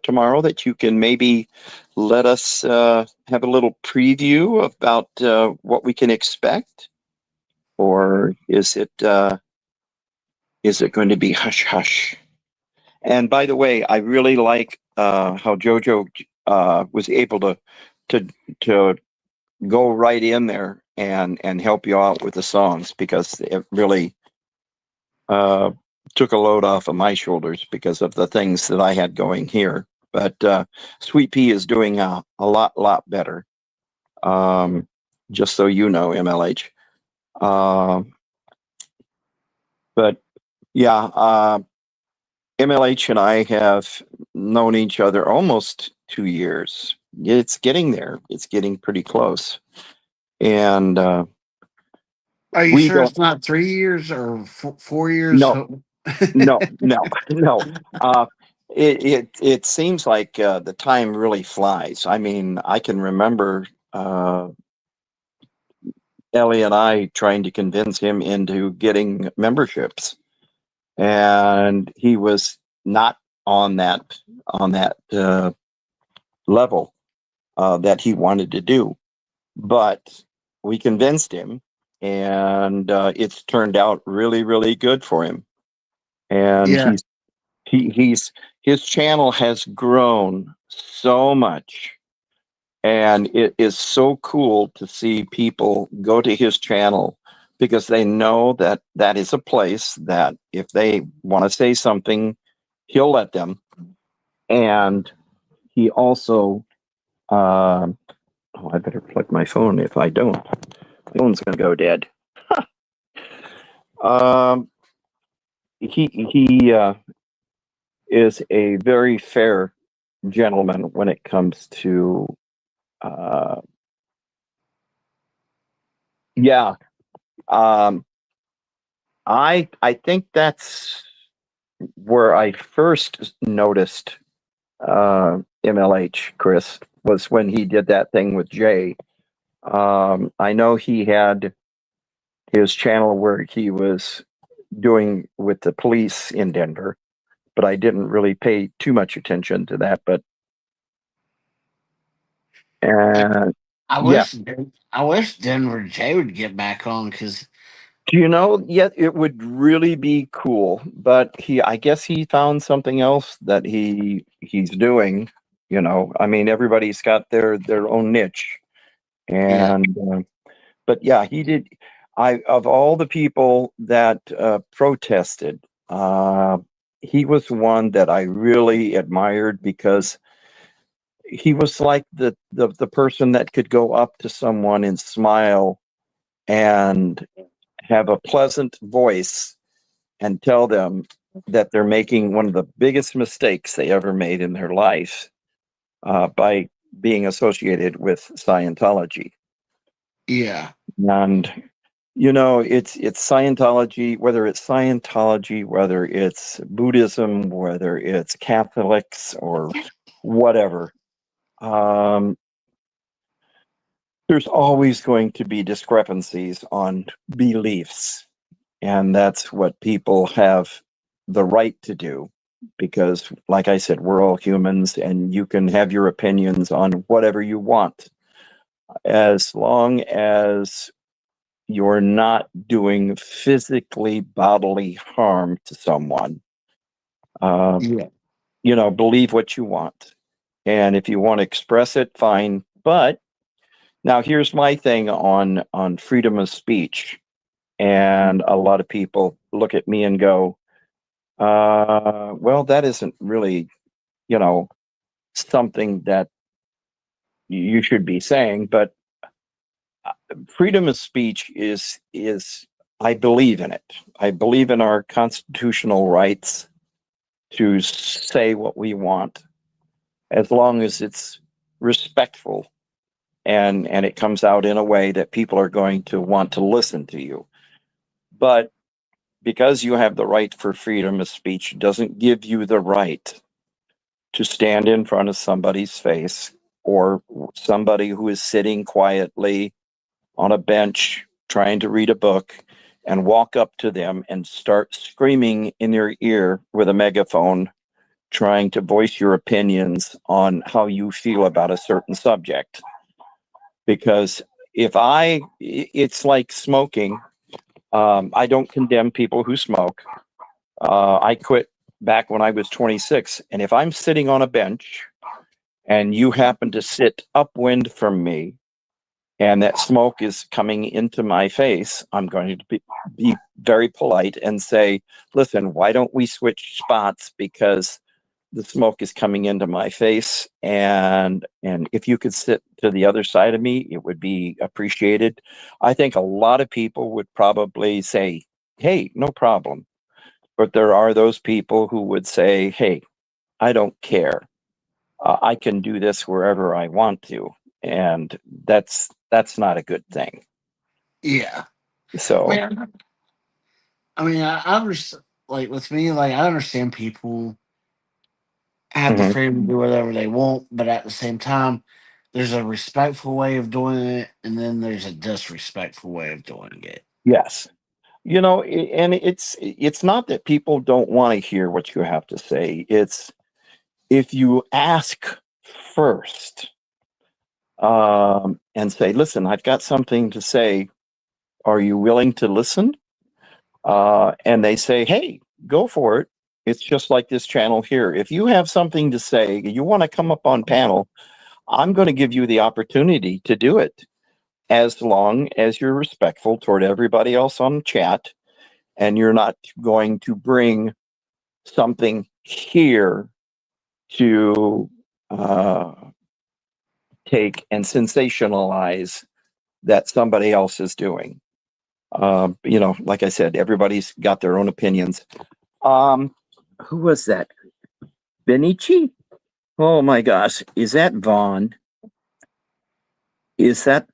tomorrow that you can maybe let us have a little preview about what we can expect, or is it going to be hush hush? And by the way, I really like how JoJo was able to to go right in there and help you out with the songs, because it really uh, took a load off of my shoulders because of the things that I had going here. But Sweet Pea is doing a lot better. Just so you know, MLH. But yeah, MLH and I have known each other almost 2 years. It's getting there. It's getting pretty close. And
Are you
we
sure
don't.
it's not 3 years or 4 years?
No, no, no, no. It seems like the time really flies. I mean, I can remember Ellie and I trying to convince him into getting memberships, and he was not on that level that he wanted to do. But we convinced him, and it's turned out really good for him. And
Yeah.
he's his channel has grown so much, and it is so cool to see people go to his channel, because they know that that is a place that if they want to say something, he'll let them. And he also oh, I better plug my phone. If I don't, my phone's gonna go dead. um he is a very fair gentleman when it comes to uh, yeah. Um, I think that's where I first noticed MLH, Chris, was when he did that thing with Jay. I know he had his channel where he was doing with the police in Denver, but I didn't really pay too much attention to that. But and
I
yeah,
wish I wish Denver Jay would get back on because
you know, yet it would really be cool. But I guess he found something else that he's doing. You know, I mean, everybody's got their own niche,
yeah,
and but yeah, he did. I of all the people that protested, he was one that I really admired because he was like the person that could go up to someone and smile and have a pleasant voice and tell them that they're making one of the biggest mistakes they ever made in their life by being associated with Scientology.
yeah,
And you know, it's Scientology, whether it's Buddhism, whether it's Catholics or whatever. Um, there's always going to be discrepancies on beliefs, and that's what people have the right to do because, like I said, we're all humans, and you can have your opinions on whatever you want as long as you're not doing physically bodily harm to someone. Uh,
yeah,
you know, believe what you want. And if you want to express it, fine. But now here's my thing on freedom of speech. And a lot of people look at me and go, well, that isn't really, you know, something that you should be saying. But freedom of speech is I believe in it. I believe in our constitutional rights to say what we want as long as it's respectful and it comes out in a way that people are going to want to listen to you. But because you have the right for freedom of speech doesn't give you the right to stand in front of somebody's face or somebody who is sitting quietly on a bench trying to read a book and walk up to them and start screaming in their ear with a megaphone, trying to voice your opinions on how you feel about a certain subject. Because it's like smoking. I don't condemn people who smoke. I quit back when I was 26. And if I'm sitting on a bench and you happen to sit upwind from me and that smoke is coming into my face, I'm going to be very polite and say, listen, why don't we switch spots because the smoke is coming into my face and if you could sit to the other side of me, it would be appreciated. I think a lot of people would probably say, hey, no problem. But there are those people who would say, hey, I don't care. I can do this wherever I want to. And that's not a good thing.
yeah. I
So,
mean, I understand. Like with me, like I understand people have the
mhm,
freedom to do whatever they want, but at the same time, there's a respectful way of doing it, and then there's a disrespectful way of doing it.
yes. You know, and it's not that people don't want to hear what you have to say. It's if you ask first and say, listen, I've got something to say. Are you willing to listen? And they say, hey, go for it. It's just like this channel here. If you have something to say, you want to come up on panel, I'm going to give you the opportunity to do it as long as you're respectful toward everybody else on the chat and you're not going to bring something here to take and sensationalize that somebody else is doing. You know, like I said, everybody's got their own opinions. Who was that? Benici? Oh my gosh, is that Vaughn? Is that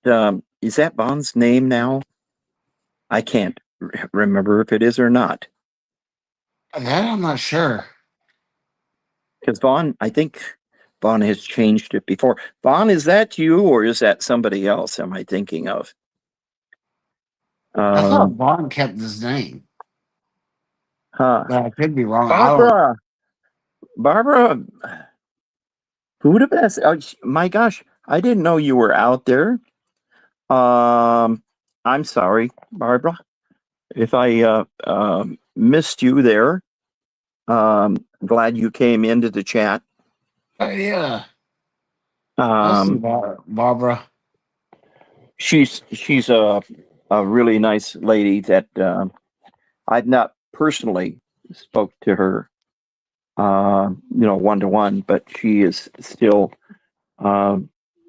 Vaughn's name now? I can't. remember if it is or not?
That I'm not sure.
Because Vaughn, I think Vaughn has changed it before. Vaughn, is that you or is that somebody else? Am I thinking of?
I thought
Um,
Vaughn kept his name,
huh.
but I could be wrong. I don't.
Barbara, who would have asked? Oh, my gosh, I didn't know you were out there. I'm sorry, Barbara, if I missed you there. Glad you came into the chat.
Yeah, I see
Um,
Barbara.
she's a really nice lady that I've not personally spoke to her, one to one, but she is still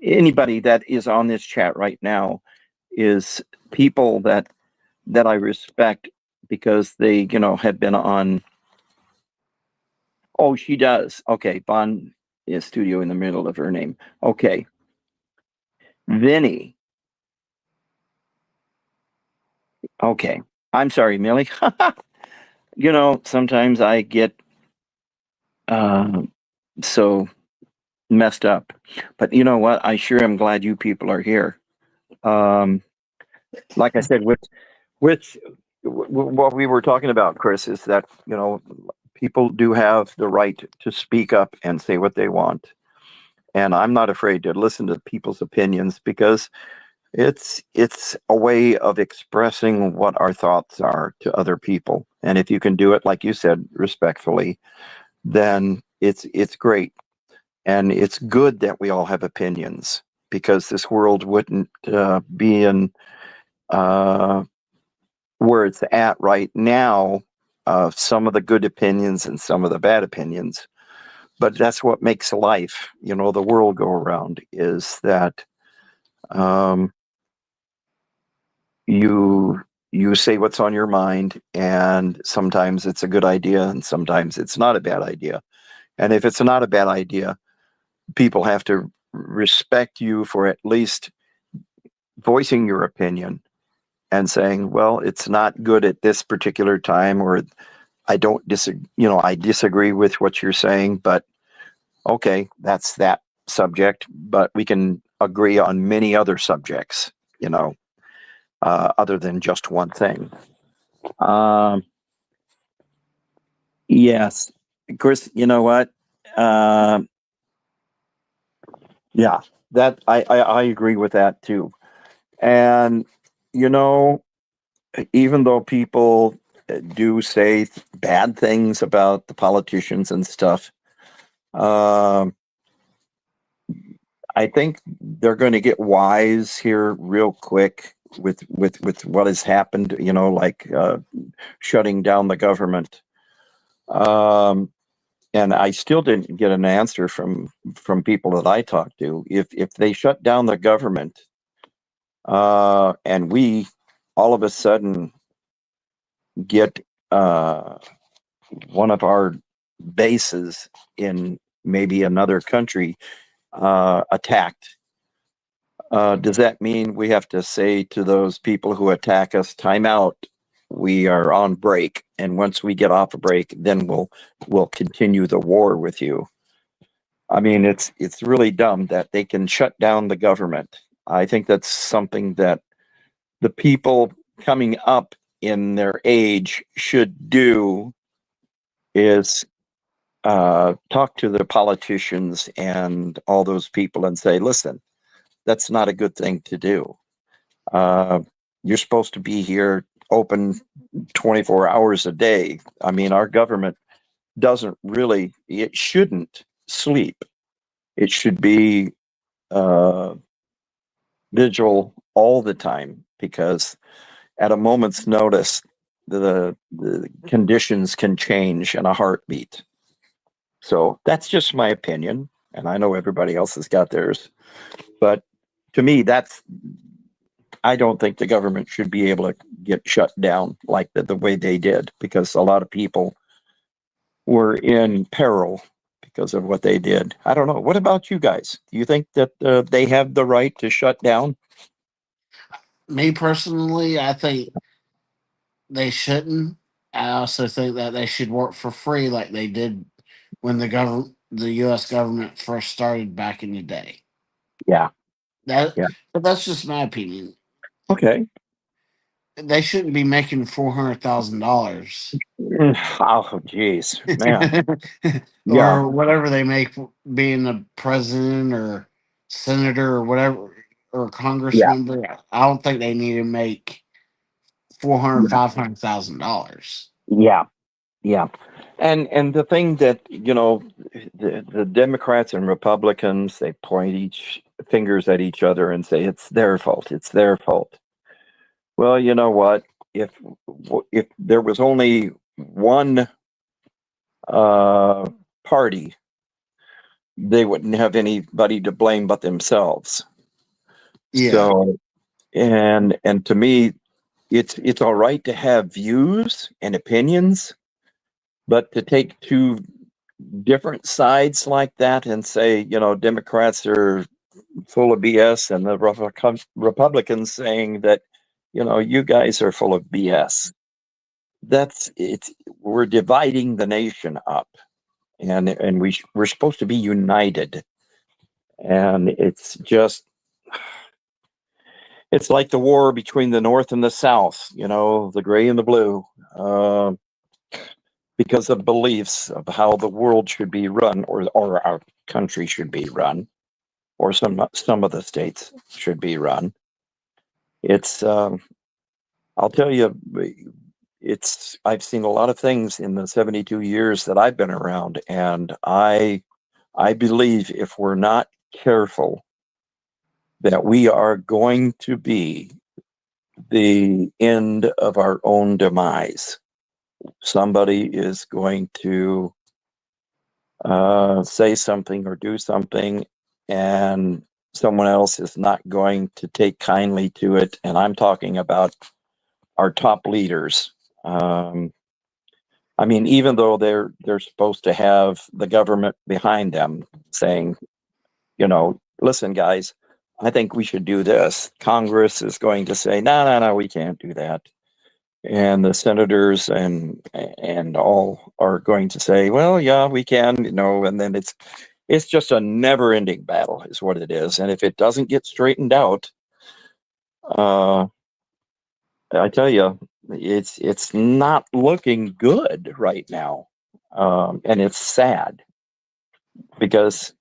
anybody that is on this chat right now is people that I respect because they, have been on. Oh, she does. Okay, Bon is studio in the middle of her name. Okay, Vinny. Okay, I'm sorry, Millie. Sometimes I get uh, so messed up, but you know what? I sure am glad you people are here. Um, like I said, with what we were talking about, Chris, is that people do have the right to speak up and say what they want, and I'm not afraid to listen to people's opinions because it's a way of expressing what our thoughts are to other people, and if you can do it, like you said, respectfully, then it's great, and it's good that we all have opinions because this world wouldn't be in uh, where it's at right now. Some of the good opinions and some of the bad opinions, but that's what makes life, the world go around. Is that um, you say what's on your mind, and sometimes it's a good idea, and sometimes it's not a bad idea. And if it's not a bad idea, people have to respect you for at least voicing your opinion and saying, well, it's not good at this particular time, or I don't disagree, I disagree with what you're saying, but okay, that's that subject, but we can agree on many other subjects, other than just one thing. Um, yes, Chris, you know what? Uh, yeah, that I agree with that too. And, you know, even though people do say bad things about the politicians and stuff, um, I think they're going to get wise here real quick with what has happened. Like shutting down the government. And I still didn't get an answer from people that I talked to. If they shut down the government, and we all of a sudden get one of our bases in maybe another country attacked. Does that mean we have to say to those people who attack us, time out? We are on break, and once we get off a break, then we'll continue the war with you. I mean, it's really dumb that they can shut down the government. I think that's something that the people coming up in their age should do is talk to the politicians and all those people and say, listen, that's not a good thing to do. Uh, you're supposed to be here open 24 hours a day. I mean, our government it shouldn't sleep. It should be uh, vigil all the time because at a moment's notice, the conditions can change in a heartbeat. So that's just my opinion, and I know everybody else has got theirs. But to me, I don't think the government should be able to get shut down like the way they did, because a lot of people were in peril because of what they did. I don't know. What about you guys? Do you think that they have the right to shut down?
Me personally, I think they shouldn't. I also think that they should work for free like they did when the U.S. government first started back in the day.
Yeah.
That,
Yeah.
but that's just my opinion.
Okay.
They shouldn't be making $400,000
Oh, geez, man. Yeah.
or whatever they make being a president or senator or whatever or congress
Yeah.
member. I don't think they need to make 400, $500,000.
Yeah. Yeah. And the thing that, the Democrats and Republicans, they point each fingers at each other and say it's their fault. It's their fault. Well, you know what? If if there was only one party, they wouldn't have anybody to blame but themselves.
Yeah,
So, and to me, it's all right to have views and opinions, but to take two different sides like that and say, Democrats are full of BS, and the Republicans saying that, you guys are full of BS. That's it's We're dividing the nation up, and we're supposed to be united, and it's like the war between the North and the South, the gray and the blue, because of beliefs of how the world should be run, or our country should be run, or some of the states should be run. It's I'll tell you, I've seen a lot of things in the 72 years that I've been around, and I believe if we're not careful, that we are going to be the end of our own demise. Somebody is going to say something or do something, and someone else is not going to take kindly to it. And I'm talking about our top leaders. I mean, even though they're supposed to have the government behind them saying, listen, guys, I think we should do this. Congress is going to say, no, no, no, we can't do that. And the senators and all are going to say, well, yeah, we can, and then it's just a never-ending battle, is what it is. And if it doesn't get straightened out, uh, I tell you, it's not looking good right now, and it's sad because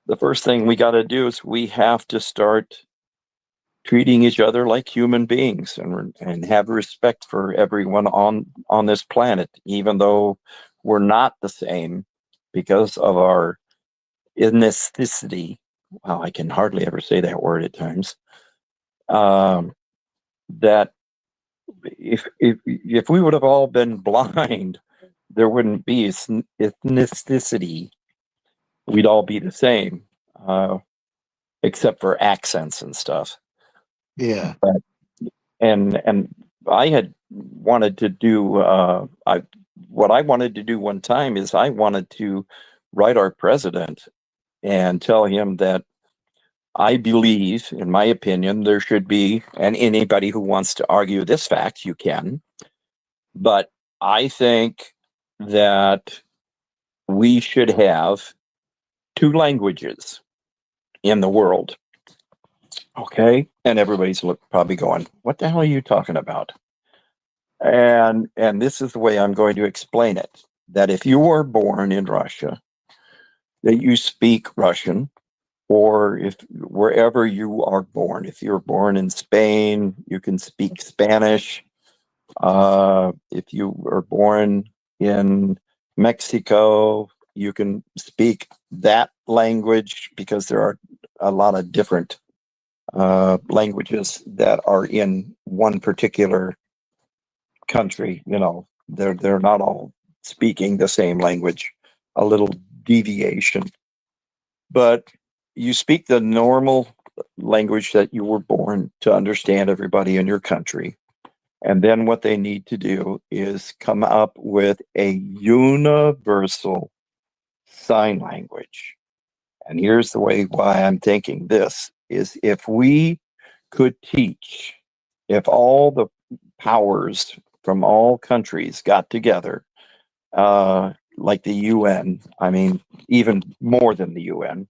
the first thing we got to do is we have to start treating each other like human beings, and have respect for everyone on this planet, even though we're not the same because of our ethnicity. Wow, I can hardly ever say that word at times. That if we would have all been blind, there wouldn't be ethnicity. We'd all be the same, except for accents and stuff.
yeah,
But and I had wanted to do what I wanted to do one time is I wanted to write our president and tell him that I believe, in my opinion, there should be, and anybody who wants to argue this fact, you can, but I think that we should have two languages in the world. Okay. And everybody's probably going, what the hell are you talking about? And this is the way I'm going to explain it. That if you were born in Russia, that you speak Russian, or if wherever you are born, if you're born in Spain, you can speak Spanish. If you were born in Mexico, you can speak that language, because there are a lot of different languages that are in one particular country. They're not all speaking the same language, a little deviation, but you speak the normal language that you were born to understand everybody in your country. And then what they need to do is come up with a universal sign language. And here's the way why I'm thinking this is, if we could teach, if all the powers, from all countries got together, like the UN. I mean, even more than the UN,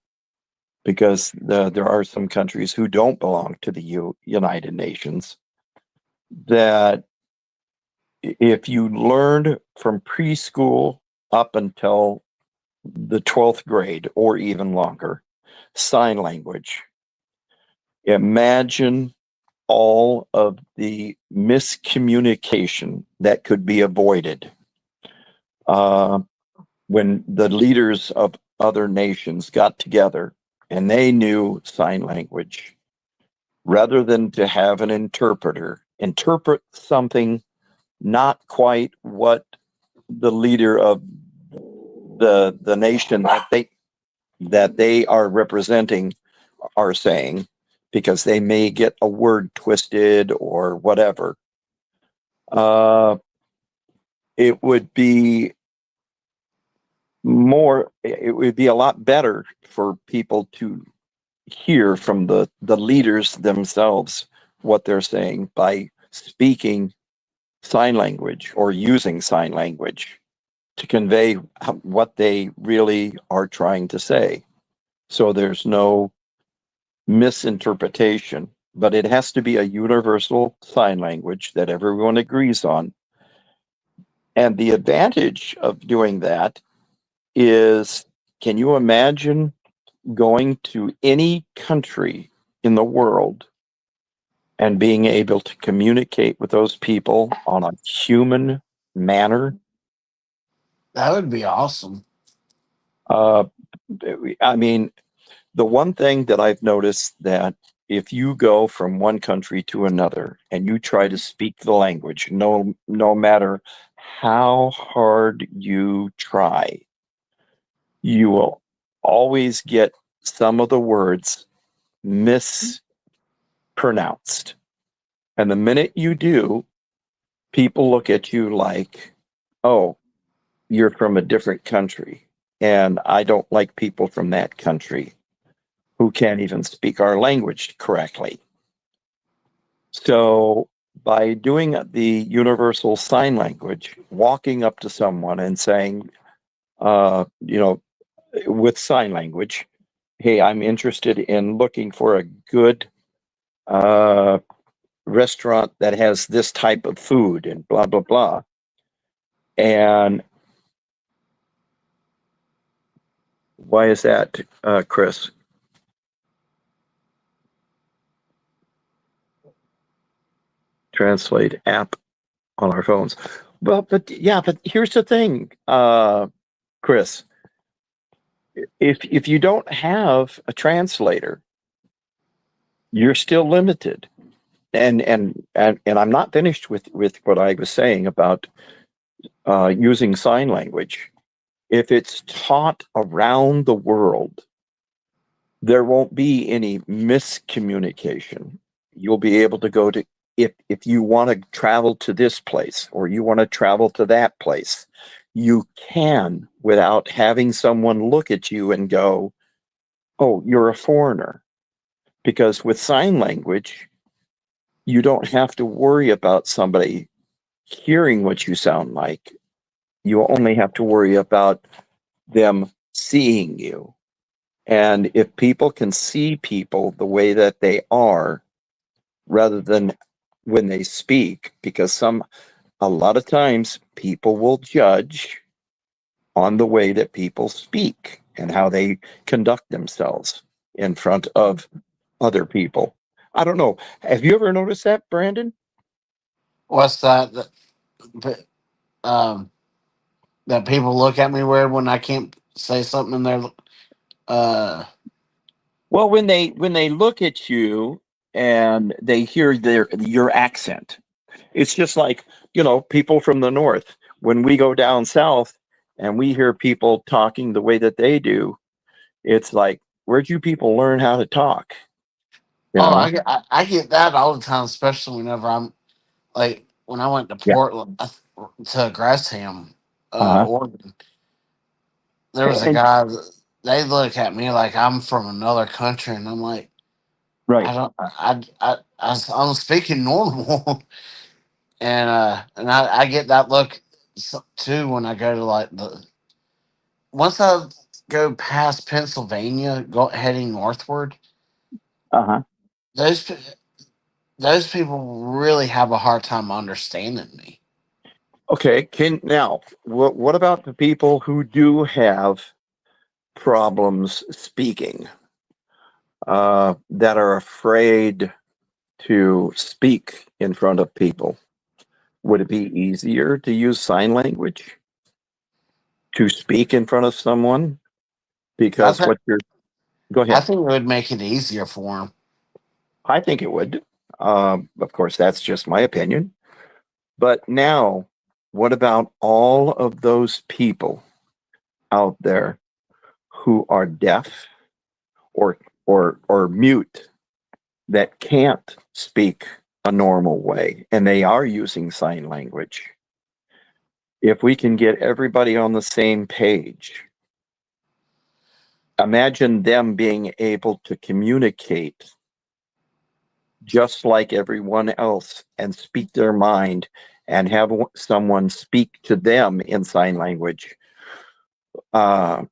because there are some countries who don't belong to the United Nations. That if you learned from preschool up until the 12th grade or even longer sign language, imagine all of the miscommunication that could be avoided when the leaders of other nations got together and they knew sign language, rather than to have an interpreter interpret something not quite what the leader of the nation that they are representing are saying, because they may get a word twisted or whatever. It would be it would be a lot better for people to hear from the leaders themselves what they're saying by speaking sign language or using sign language to convey what they really are trying to say. So there's no misinterpretation, but it has to be a universal sign language that everyone agrees on. And the advantage of doing that is, can you imagine going to any country in the world and being able to communicate with those people on a human manner?
That would be awesome.
Uh, I mean, the one thing that I've noticed, that if you go from one country to another and you try to speak the language, no matter how hard you try, you will always get some of the words mispronounced. And the minute you do, people look at you like, oh, you're from a different country. And I don't like people from that country who can't even speak our language correctly. So by doing the universal sign language, walking up to someone and saying, with sign language, hey, I'm interested in looking for a good restaurant that has this type of food and blah, blah, blah. And why is that, Chris? Translate app on our phones. Well, but here's the thing, Chris. If you don't have a translator, you're still limited. And I'm not finished with what I was saying about using sign language. If it's taught around the world, there won't be any miscommunication. You'll be able to go to, if you want to travel to this place or you want to travel to that place, you can, without having someone look at you and go, oh, you're a foreigner. Because with sign language, you don't have to worry about somebody hearing what you sound like. You only have to worry about them seeing you. And if people can see people the way that they are, rather than when they speak, because a lot of times people will judge on the way that people speak and how they conduct themselves in front of other people. I don't know. Have you ever noticed that, Brandon?
What's that? Um, that people look at me weird when I can't say something in their. Uh,
Well, when they look at you and they hear your accent, it's just like, people from the north. When we go down south and we hear people talking the way that they do, it's like, where'd you people learn how to talk? You
oh,
know?
I get that all the time, especially whenever I'm like when I went to
Yeah.
Portland to Gresham,
Uh-huh.
Oregon. There was a
And
guy. They look at me like I'm from another country, and I'm like,
right.
I don't. I'm speaking normal. and I get that look too when I go to like the once I go past Pennsylvania, heading northward.
Uh-huh.
Those pe- those people really have a hard time understanding me.
Okay. What about the people who do have problems speaking, that are afraid to speak in front of people? Would it be easier to use sign language to speak in front of someone?
I
Because
think
go
I
ahead.
think it would make it easier for them.
I think it would. Of course, that's just my opinion. But now, what about all of those people out there who are deaf or or mute that can't speak a normal way and they are using sign language? If we can get everybody on the same page, imagine them being able to communicate just like everyone else and speak their mind and have someone speak to them in sign language. Uh,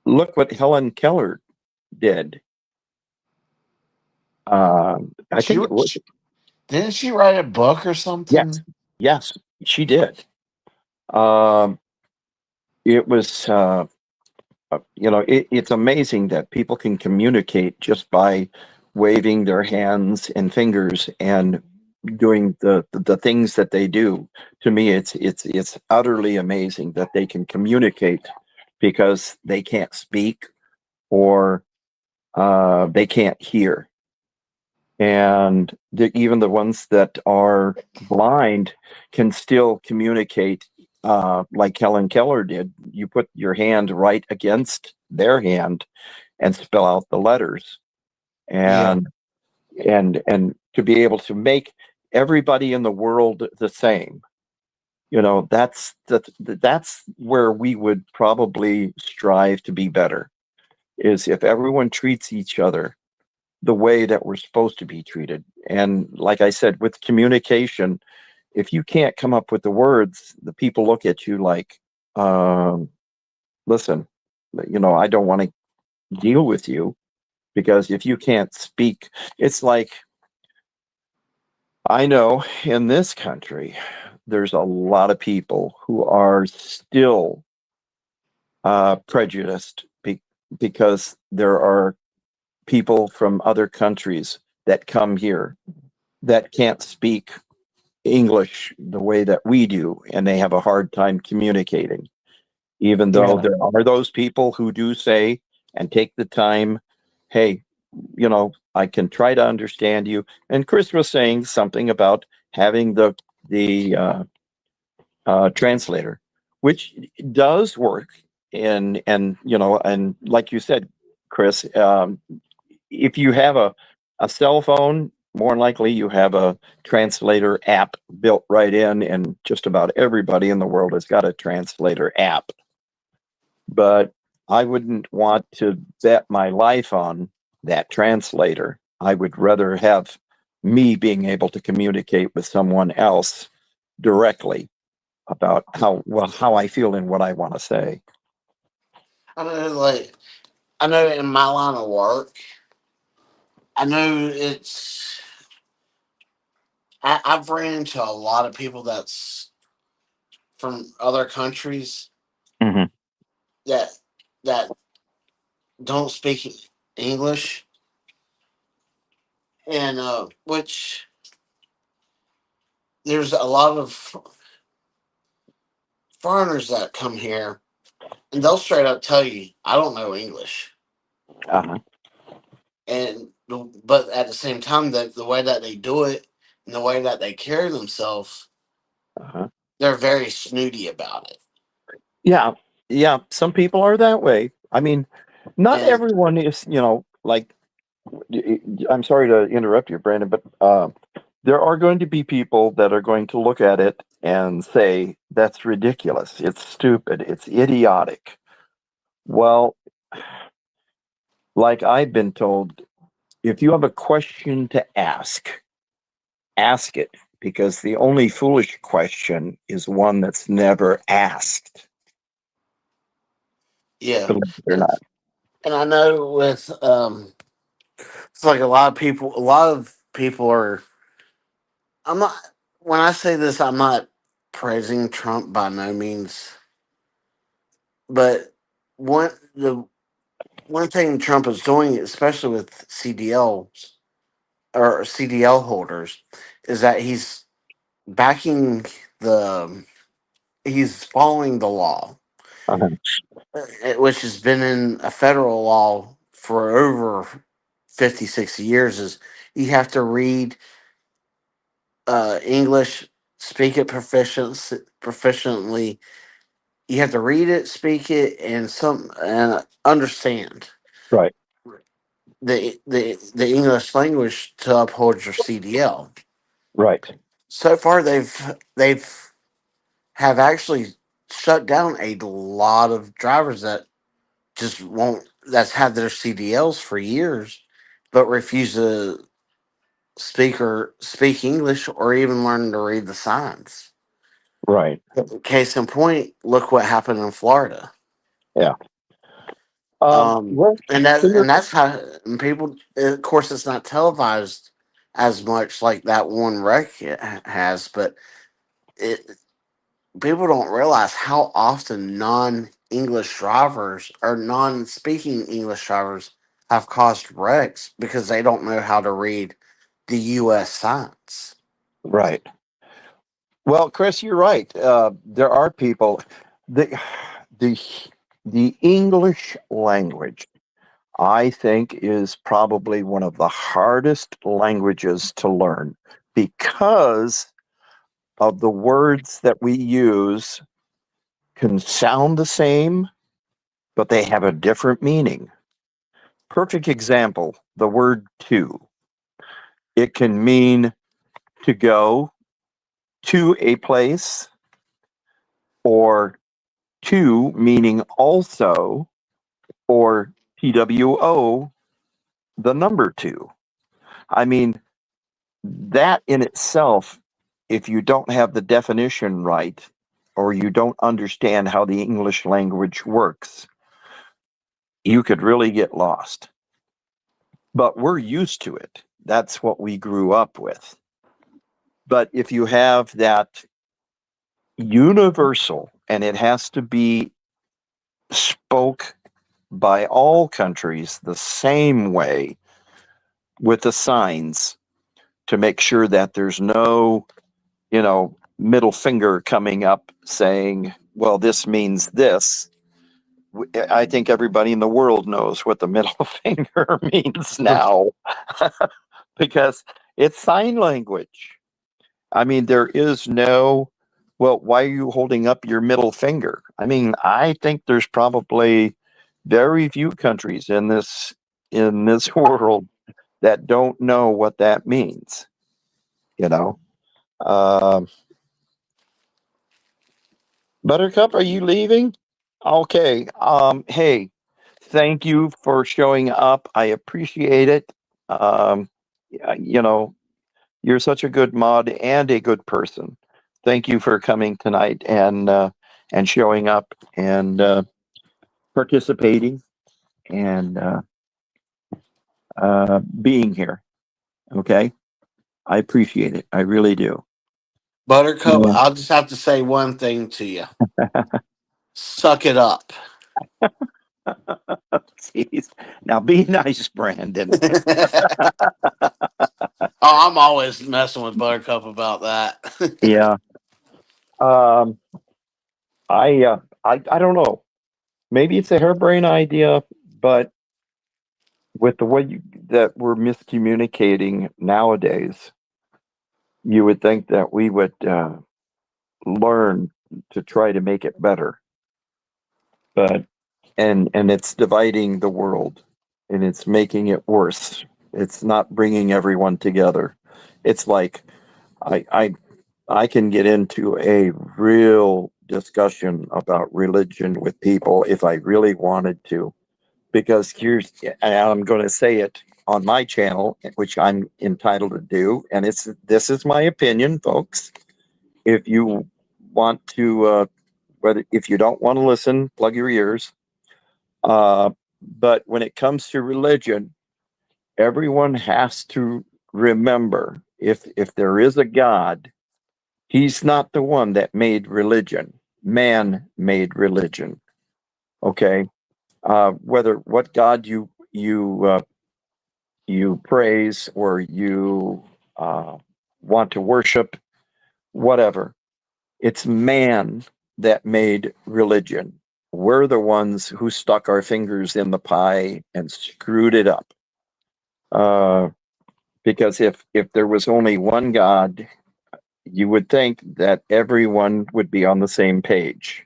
Look what Helen Keller did. I
She
think it was,
didn't she write a book or
yes,
something?
yes, she did. Um, it was, it's amazing that people can communicate just by waving their hands and fingers and doing the things that they do. To me, it's utterly amazing that they can communicate because they can't speak or they can't hear. And even the ones that are blind can still communicate, like Helen Keller did. You put your hand right against their hand and spell out the letters,
Yeah.
and and to be able to make everybody in the world the same. That's where we would probably strive to be better, is if everyone treats each other the way that we're supposed to be treated. And like I said, with communication, if you can't come up with the words, the people look at you like, um, listen, I don't want to deal with you, because if you can't speak, it's like, I know in this country, there's a lot of people who are still prejudiced because there are people from other countries that come here that can't speak English the way that we do, and they have a hard time communicating. Even though
Yeah.
there are those people who do say and take the time, hey, I can try to understand you. And Chris was saying something about having the translator, which does work. And like you said, Chris, if you have a cell phone, more than likely you have a translator app built right in, and just about everybody in the world has got a translator app. But I wouldn't want to bet my life on that translator. I would rather have me being able to communicate with someone else directly about how I feel and what I want to say.
I know in my line of work, I know I've ran into a lot of people that's from other countries
Mm-hmm.
that that don't speak English, and which there's a lot of foreigners that come here, and they'll straight up tell you, "I don't know English,"
Uh-huh.
and but at the same time, the way that they do it and the way that they carry themselves,
Uh-huh.
they're very snooty about it.
Yeah, yeah. Some people are that way. I mean, not
And
everyone is, like, I'm sorry to interrupt you, Brandon, but there are going to be people that are going to look at it and say, that's ridiculous. It's stupid. It's idiotic. Well, like I've been told, if you have a question to ask it, because the only foolish question is one that's never asked,
Yeah.
believe it or not.
And I know with it's like a lot of people are. I'm not. When I say this, I'm not praising Trump by no means, but the one thing Trump is doing, especially with CDLs or CDL holders, is that backing the he's following the law,
Uh-huh.
which has been in a federal law for over 50, 60 years. Is you have to read English, speak it proficiently. You have to read it, speak it, and understand
Right,
the English language to uphold your CDL.
right,
So far, they've have actually shut down a lot of drivers that just won't that's had their CDLs for years, but refuse to speak English or even learn to read the signs.
right.
Case in point, look what happened in Florida.
Yeah. Well, so
And that's how and people. Of course, it's not televised as much like that one wreck has, but it people don't realize how often non-English drivers or non-speaking English drivers have caused wrecks because they don't know how to read the U.S. signs.
right. Well, Chris, you're right. There are people. The the the English language, I think, is probably one of the hardest languages to learn because of the words that we use can sound the same, but they have a different meaning. Perfect example, the word to. It can mean to go to a place, or to meaning also, or TWO, the number two. I mean, that in itself, if you don't have the definition right, or you don't understand how the English language works, you could really get lost. But we're used to it. That's what we grew up with. But if you have that universal, and it has to be spoke by all countries the same way with the signs to make sure that there's no, middle finger coming up saying, well, this means this. I think everybody in the world knows what the middle finger means now because it's sign language. I mean, there is no, well, why are you holding up your middle finger? I mean, I think there's probably very few countries in this world that don't know what that means, you know. Um, Buttercup, are you leaving? Okay. Hey, thank you for showing up. I appreciate it. You know, you're such a good mod and a good person. Thank you for coming tonight and showing up and participating and being here. Okay, I appreciate it. I really do.
Buttercup,
Yeah.
I'll just have to say one thing to you: suck it up.
Jeez. Now be nice, Brandon.
Oh, I'm always messing with Buttercup about that.
Yeah. Um. I don't know. Maybe it's a harebrained idea, but with the way that we're miscommunicating nowadays, you would think that we would learn to try to make it better. But and it's dividing the world, and it's making it worse. It's not bringing everyone together. It's like I I I can get into a real discussion about religion with people if I really wanted to, because here's, and I'm going to say it, on my channel, which I'm entitled to do, and this is my opinion, folks. If you want to, if you don't want to listen, plug your ears. But when it comes to religion, everyone has to remember if there is a God, he's not the one that made religion. Man made religion. Okay, whether what God you praise or you want to worship, whatever, it's man that made religion. We're the ones who stuck our fingers in the pie and screwed it up. Because if there was only one God, you would think that everyone would be on the same page.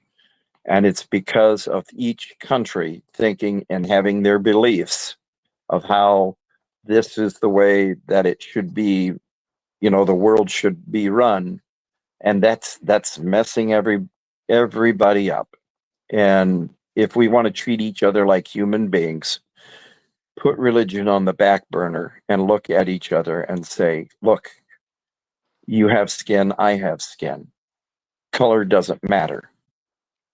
And it's because of each country thinking and having their beliefs of how this is the way that it should be, the world should be run. And that's messing everybody up. And if we want to treat each other like human beings, put religion on the back burner and look at each other and say, look, you have skin, I have skin. Color doesn't matter.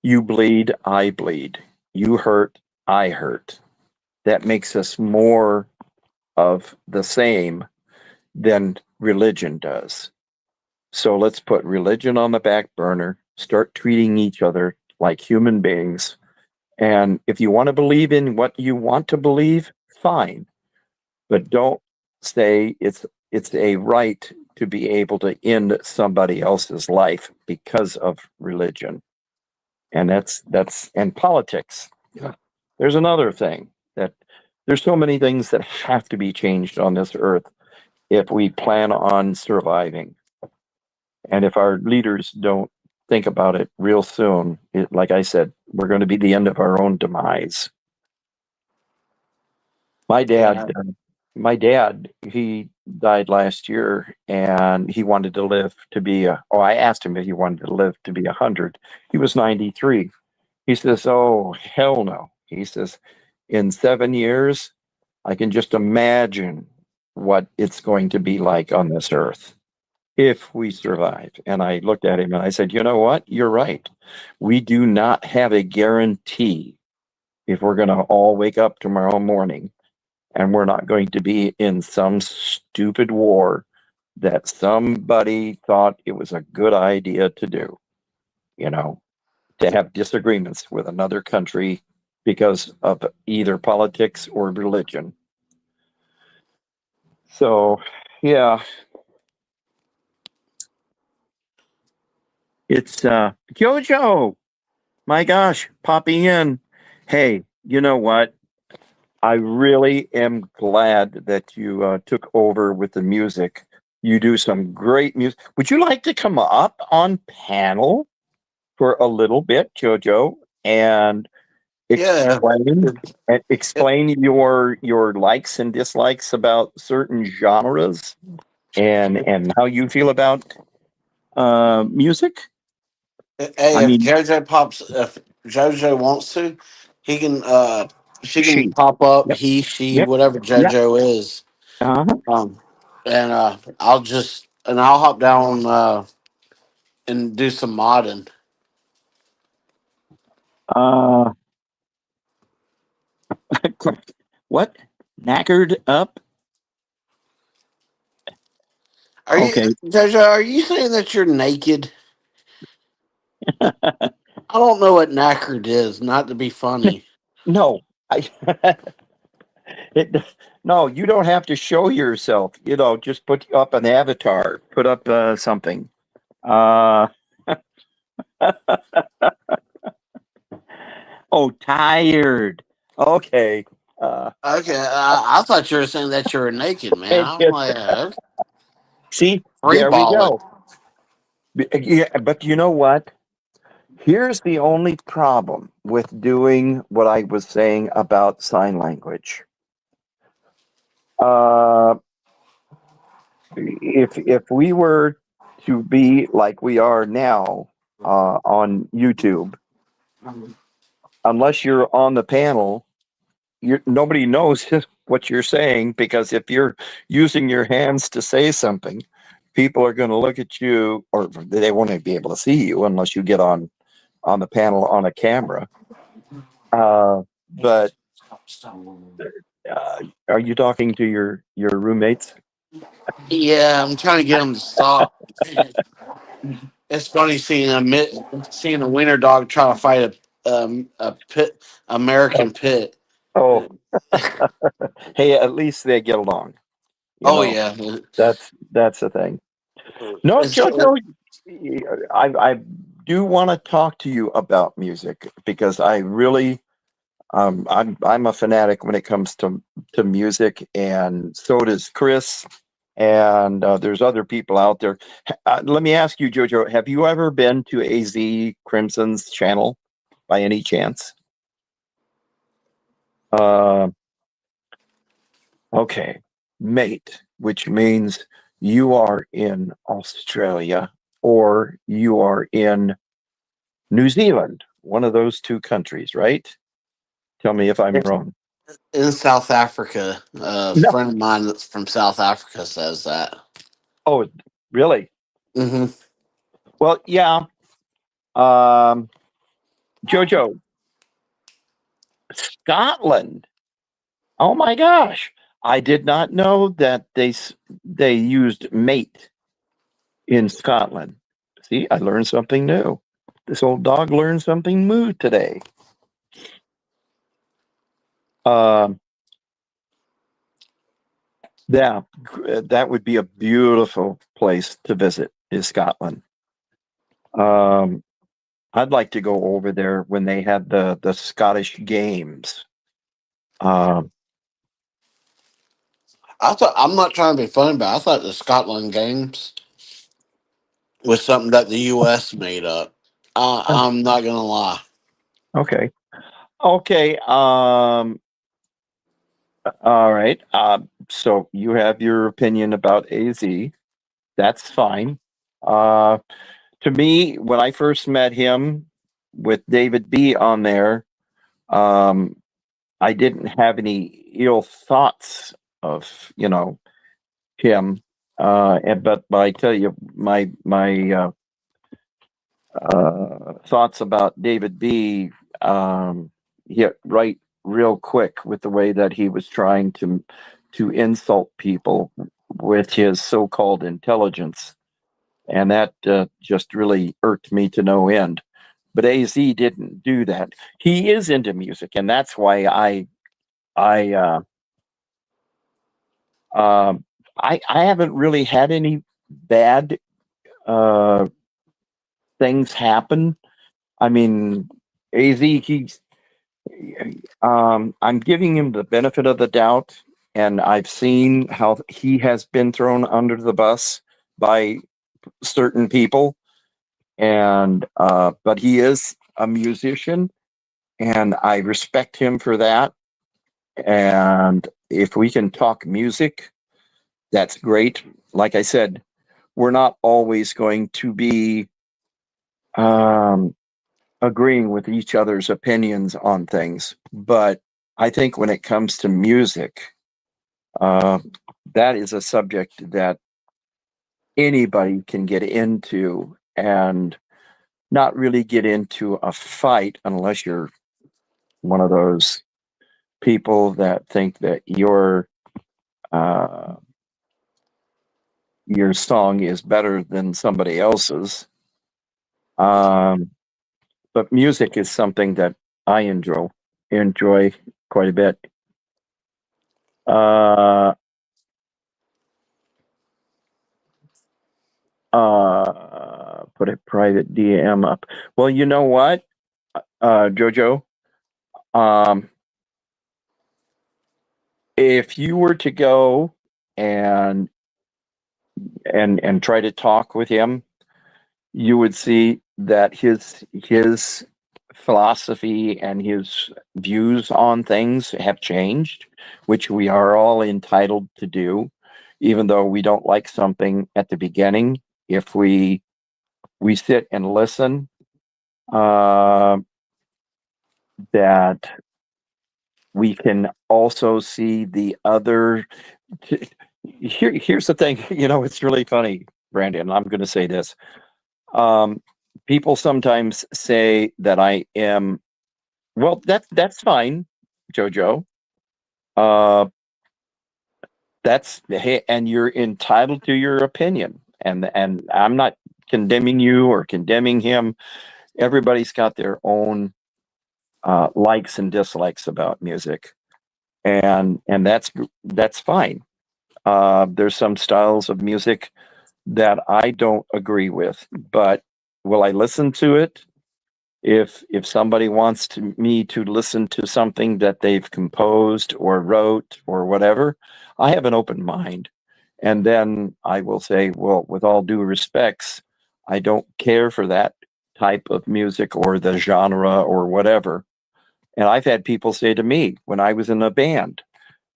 You bleed, I bleed. You hurt, I hurt. That makes us more of the same than religion does. So let's put religion on the back burner, start treating each other like human beings. And if you want to believe in what you want to believe, fine. But don't say it's a right to be able to end somebody else's life because of religion. And that's and politics.
Yeah.
There's another thing that there's so many things that have to be changed on this earth if we plan on surviving. And if our leaders don't think about it real soon, like I said, we're going to be the end of our own demise. My dad, he died last year, and he wanted to live to be I asked him if he wanted to live to be 100. He was 93. He says, "Oh, hell no." He says, "In 7 years, I can just imagine what it's going to be like on this earth if we survive." And I looked at him and I said, "You know what? You're right. We do not have a guarantee if we're going to all wake up tomorrow morning, and we're not going to be in some stupid war that somebody thought it was a good idea to do, to have disagreements with another country because of either politics or religion." So, yeah, it's Jojo. My gosh, popping in. Hey, you know what? I really am glad that you took over with the music. You do some great music. Would you like to come up on panel for a little bit, Jojo, and
Yeah.
explain your likes and dislikes about certain genres and how you feel about music?
Hey,
I
if
mean,
JoJo wants to, he can she can
she.
pop up,
Yep.
he, she,
Yep.
whatever
Yep.
JoJo is.
Uh-huh.
And I'll hop down and do some modding.
Uh, what? Knackered up?
Are you
Okay.
JoJo, are you saying that you're naked? I don't know what knackered is, not to be funny.
No, I. it, no, you don't have to show yourself. Just put up an avatar. Put up something. Uh, oh, tired. Okay.
Okay, I thought you were saying that you were naked, man.
It
I'm
just,
like,
see,
free
there we
balling.
go. Yeah, but you know what? Here's the only problem with doing what I was saying about sign language. Uh, if we were to be like we are now on YouTube, unless you're on the panel, nobody knows what you're saying, because if you're using your hands to say something, people are going to look at you, or they won't be able to see you unless you get on the panel on a camera. But are you talking to your roommates?
Yeah, I'm trying to get them to stop. It's funny seeing a wiener dog try to fight a pit American pit.
Oh, hey, at least they get along. You
Oh
know,
yeah,
that's the thing. No,
it's,
Jojo, I do want to talk to you about music, because I really I'm a fanatic when it comes to music, and so does Chris, and there's other people out there. Let me ask you, Jojo, have you ever been to AZ Crimson's channel by any chance? Uh, okay, mate, which means you are in Australia or you are in New Zealand, one of those two countries, right? Tell me if I'm wrong.
in South Africa. A
No.
friend of mine that's from South Africa says that.
Oh, really?
Hmm.
Well, yeah. Um, Jojo, Scotland. Oh my gosh. I did not know that they used mate in Scotland. See, I learned something new. This old dog learned something new today. Um, yeah, that would be a beautiful place to visit, is Scotland. Um, I'd like to go over there when they had the Scottish Games. Um,
I thought I'm not trying to be funny, but I thought the Scotland Games was something that the U.S. made up. I'm not gonna lie.
okay. Okay. All right. So you have your opinion about AZ. That's fine. Uh, to me, when I first met him with David B on there, um, I didn't have any ill thoughts of, him. But I tell you, my thoughts about David B hit right real quick with the way that he was trying to insult people with his so-called intelligence, and that just really irked me to no end. But AZ didn't do that. He is into music, and that's why I um, I haven't really had any bad uh, things happen. I mean, AZ, I'm giving him the benefit of the doubt, and I've seen how he has been thrown under the bus by certain people, and but he is a musician, and I respect him for that. And if we can talk music, that's great. Like I said, we're not always going to be um, agreeing with each other's opinions on things, but I think when it comes to music, uh, that is a subject that anybody can get into and not really get into a fight unless you're one of those people that think that uh, your song is better than somebody else's. Um, but music is something that I enjoy quite a bit. Uh, put a private DM up. Well, you know what, Jojo? Um, if you were to go and and try to talk with him, you would see that his philosophy and his views on things have changed, which we are all entitled to do, even though we don't like something at the beginning. If we sit and listen, uh, that we can also see the other. Here's the thing, it's really funny, Brandon. I'm going to say this. People sometimes say that I am. Well, that's fine, Jojo. Uh, that's hey, and you're entitled to your opinion, and I'm not condemning you or condemning him. Everybody's got their own likes and dislikes about music, and that's fine. There's some styles of music that I don't agree with, but will I listen to it? If somebody wants me to listen to something that they've composed or wrote or whatever, I have an open mind. And then I will say, well, with all due respects, I don't care for that type of music or the genre or whatever. And I've had people say to me when I was in a band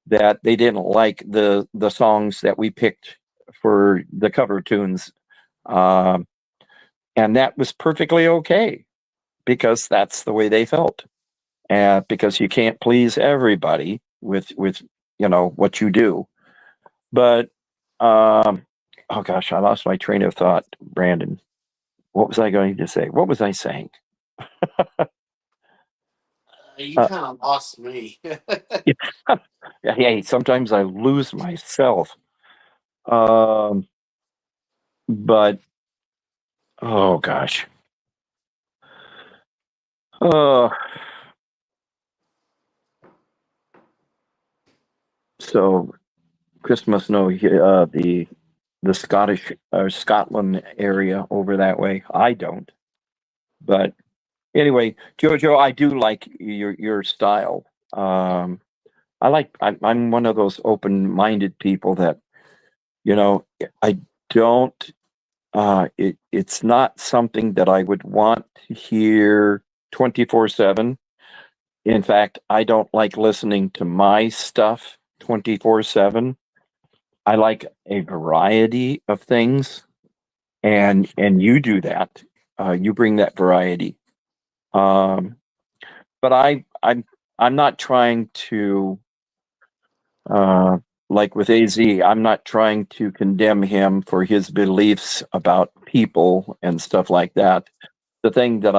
that they didn't like the songs that we picked for the cover tunes, um, and that was perfectly okay because that's the way they felt. And because you can't please everybody with what you do. But oh gosh, I lost my train of thought, Brandon. What was I going to say? What was I saying?
You
Uh,
kind of lost me.
hey, sometimes I lose myself. Um, but oh gosh. Uh, so Chris must know the Scottish or Scotland area over that way. I don't, but anyway, Jojo, I do like your style. I'm one of those open-minded people that you know I don't. It's not something that I would want to hear 24/7. In fact, I don't like listening to my stuff 24/7. I like a variety of things, and you do that. You bring that variety. Um, but I'm not trying to uh, like with Az. I'm not trying to condemn him for his beliefs about people and stuff like that. The thing that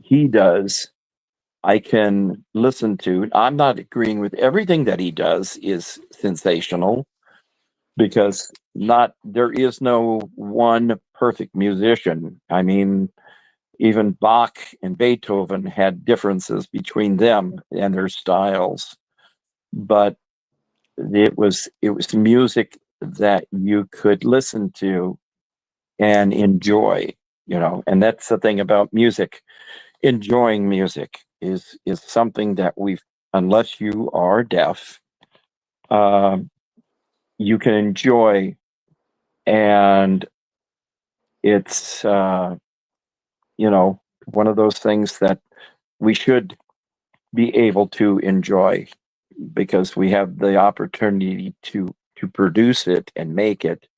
he does, I can listen to. I'm not agreeing with everything that he does is sensational because not there is no one perfect musician. I mean, even Bach and Beethoven had differences between them and their styles, but it was music that you could listen to and enjoy, and that's the thing about music. Enjoying music is something that we've unless you are deaf, um, you can enjoy, and it's one of those things that we should be able to enjoy because we have the opportunity to produce it and make it.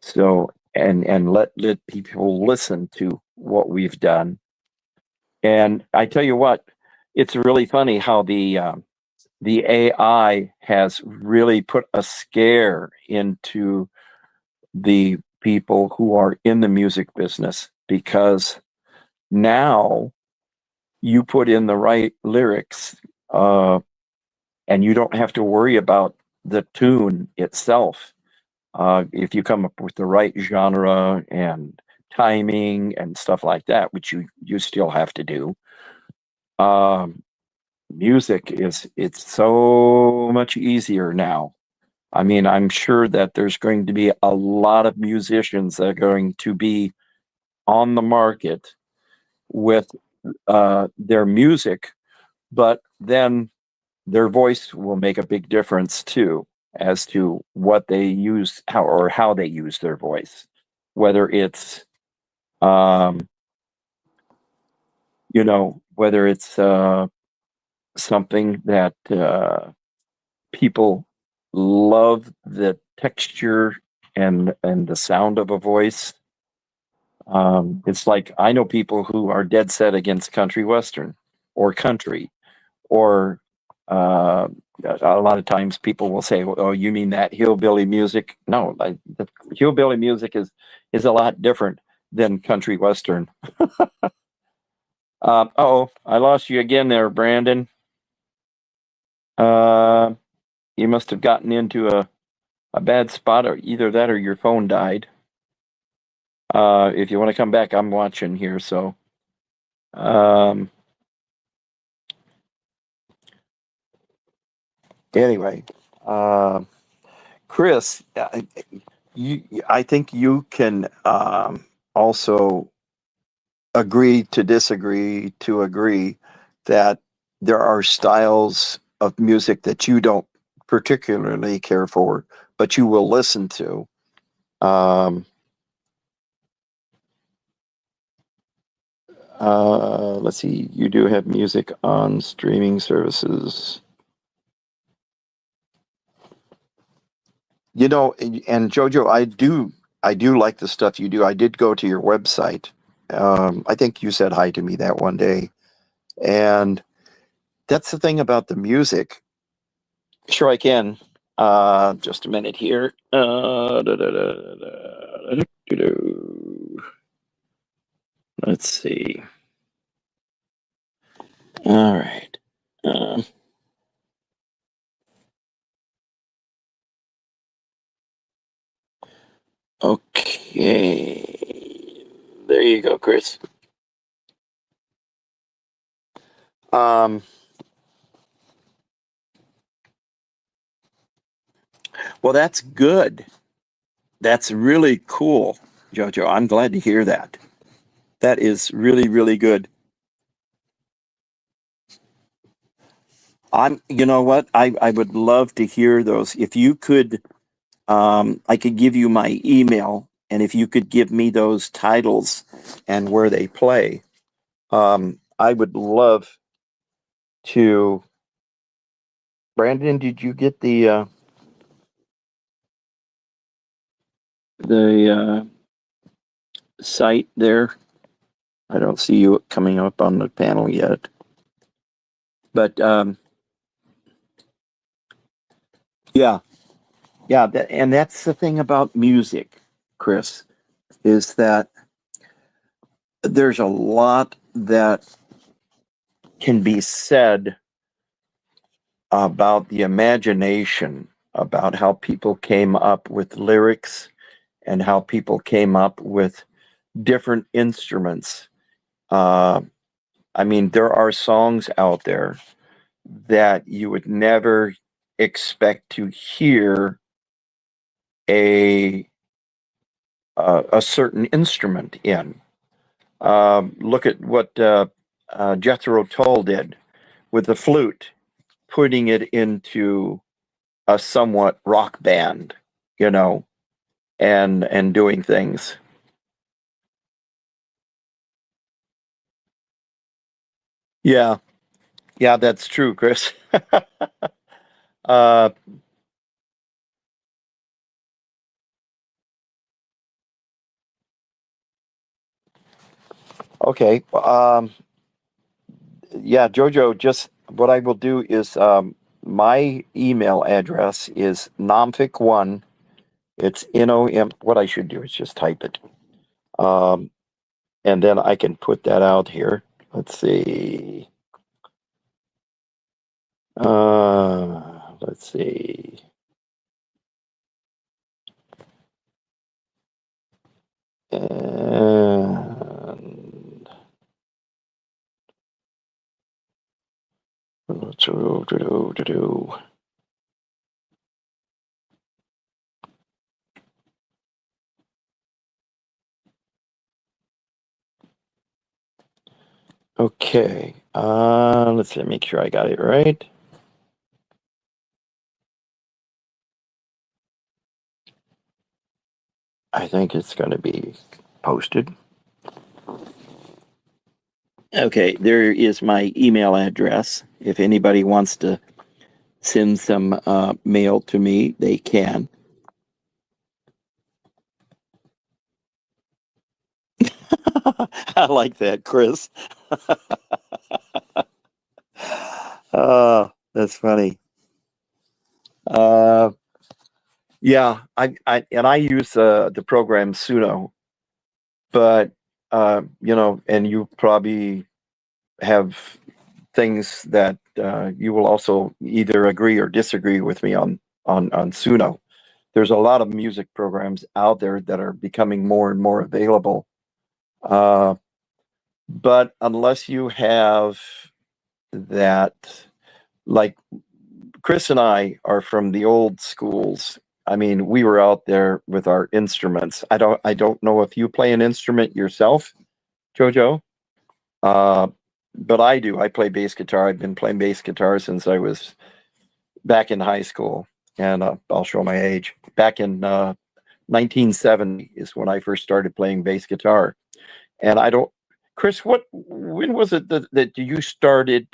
So and let people listen to what we've done. And I tell you what, it's really funny how the AI has really put a scare into the people who are in the music business because now you put in the right lyrics, and you don't have to worry about the tune itself. If you come up with the right genre and timing and stuff like that, which you still have to do, um, music it's so much easier now. I mean, I'm sure that there's going to be a lot of musicians that are going to be on the market with their music, but then their voice will make a big difference too as to what they use how they use their voice, whether it's um, whether it's something that people love the texture and the sound of a voice, It's like I know people who are dead set against country western or country, or a lot of times people will say, "Oh, you mean that hillbilly music?" No, the hillbilly music is a lot different than country western. Oh, I lost you again there, Brandon. Uh, you must have gotten into a bad spot, or either that or your phone died. If you want to come back, I'm watching here. So, um, anyway, Chris, I think you can also agree to disagree to agree that there are styles of music that you don't particularly care for, but you will listen to. Um, let's see, you do have music on streaming services. You know, and Jojo, I do like the stuff you do. I did go to your website. I think you said hi to me that one day, and that's the thing about the music. Sure, I can. Just a minute here. Let's see. All right. Okay. There you go, Chris. Um, well, that's good. That's really cool, Jojo. I'm glad to hear that. That is really, really good. You know what? I would love to hear those. If you could, I could give you my email, and if you could give me those titles and where they play, I would love to. Brandon, did you get the site there? I don't see you coming up on the panel yet, but yeah, yeah, and that's the thing about music, Chris, is that there's a lot that can be said about the imagination, about how people came up with lyrics and how people came up with different instruments. I mean, there are songs out there that you would never expect to hear a a certain instrument in. Look at what Jethro Tull did with the flute, putting it into a somewhat rock band, you know, and doing things. Yeah, yeah, that's true, Chris. uh, okay. Yeah, Jojo, just what I will do is my email address is nomfic1. It's NOM. What I should do is just type it. Um, and then I can put that out here. Let's see. Let's see. And do. Okay. Let's see, make sure I got it right. I think it's going to be posted. Okay, there is my email address. If anybody wants to send some mail to me, they can. I like that, Chris. That's funny. Yeah, I use the program Suno, but and you probably have things that you will also either agree or disagree with me on Suno. There's a lot of music programs out there that are becoming more and more available. But unless you have that, like Chris and I are from the old schools. I mean, we were out there with our instruments. I don't know if you play an instrument yourself, Jojo. Uh, but I do. I play bass guitar. I've been playing bass guitar since I was back in high school, and I'll show my age. Back in 1970 is when I first started playing bass guitar. And I don't, Chris, when was it that you started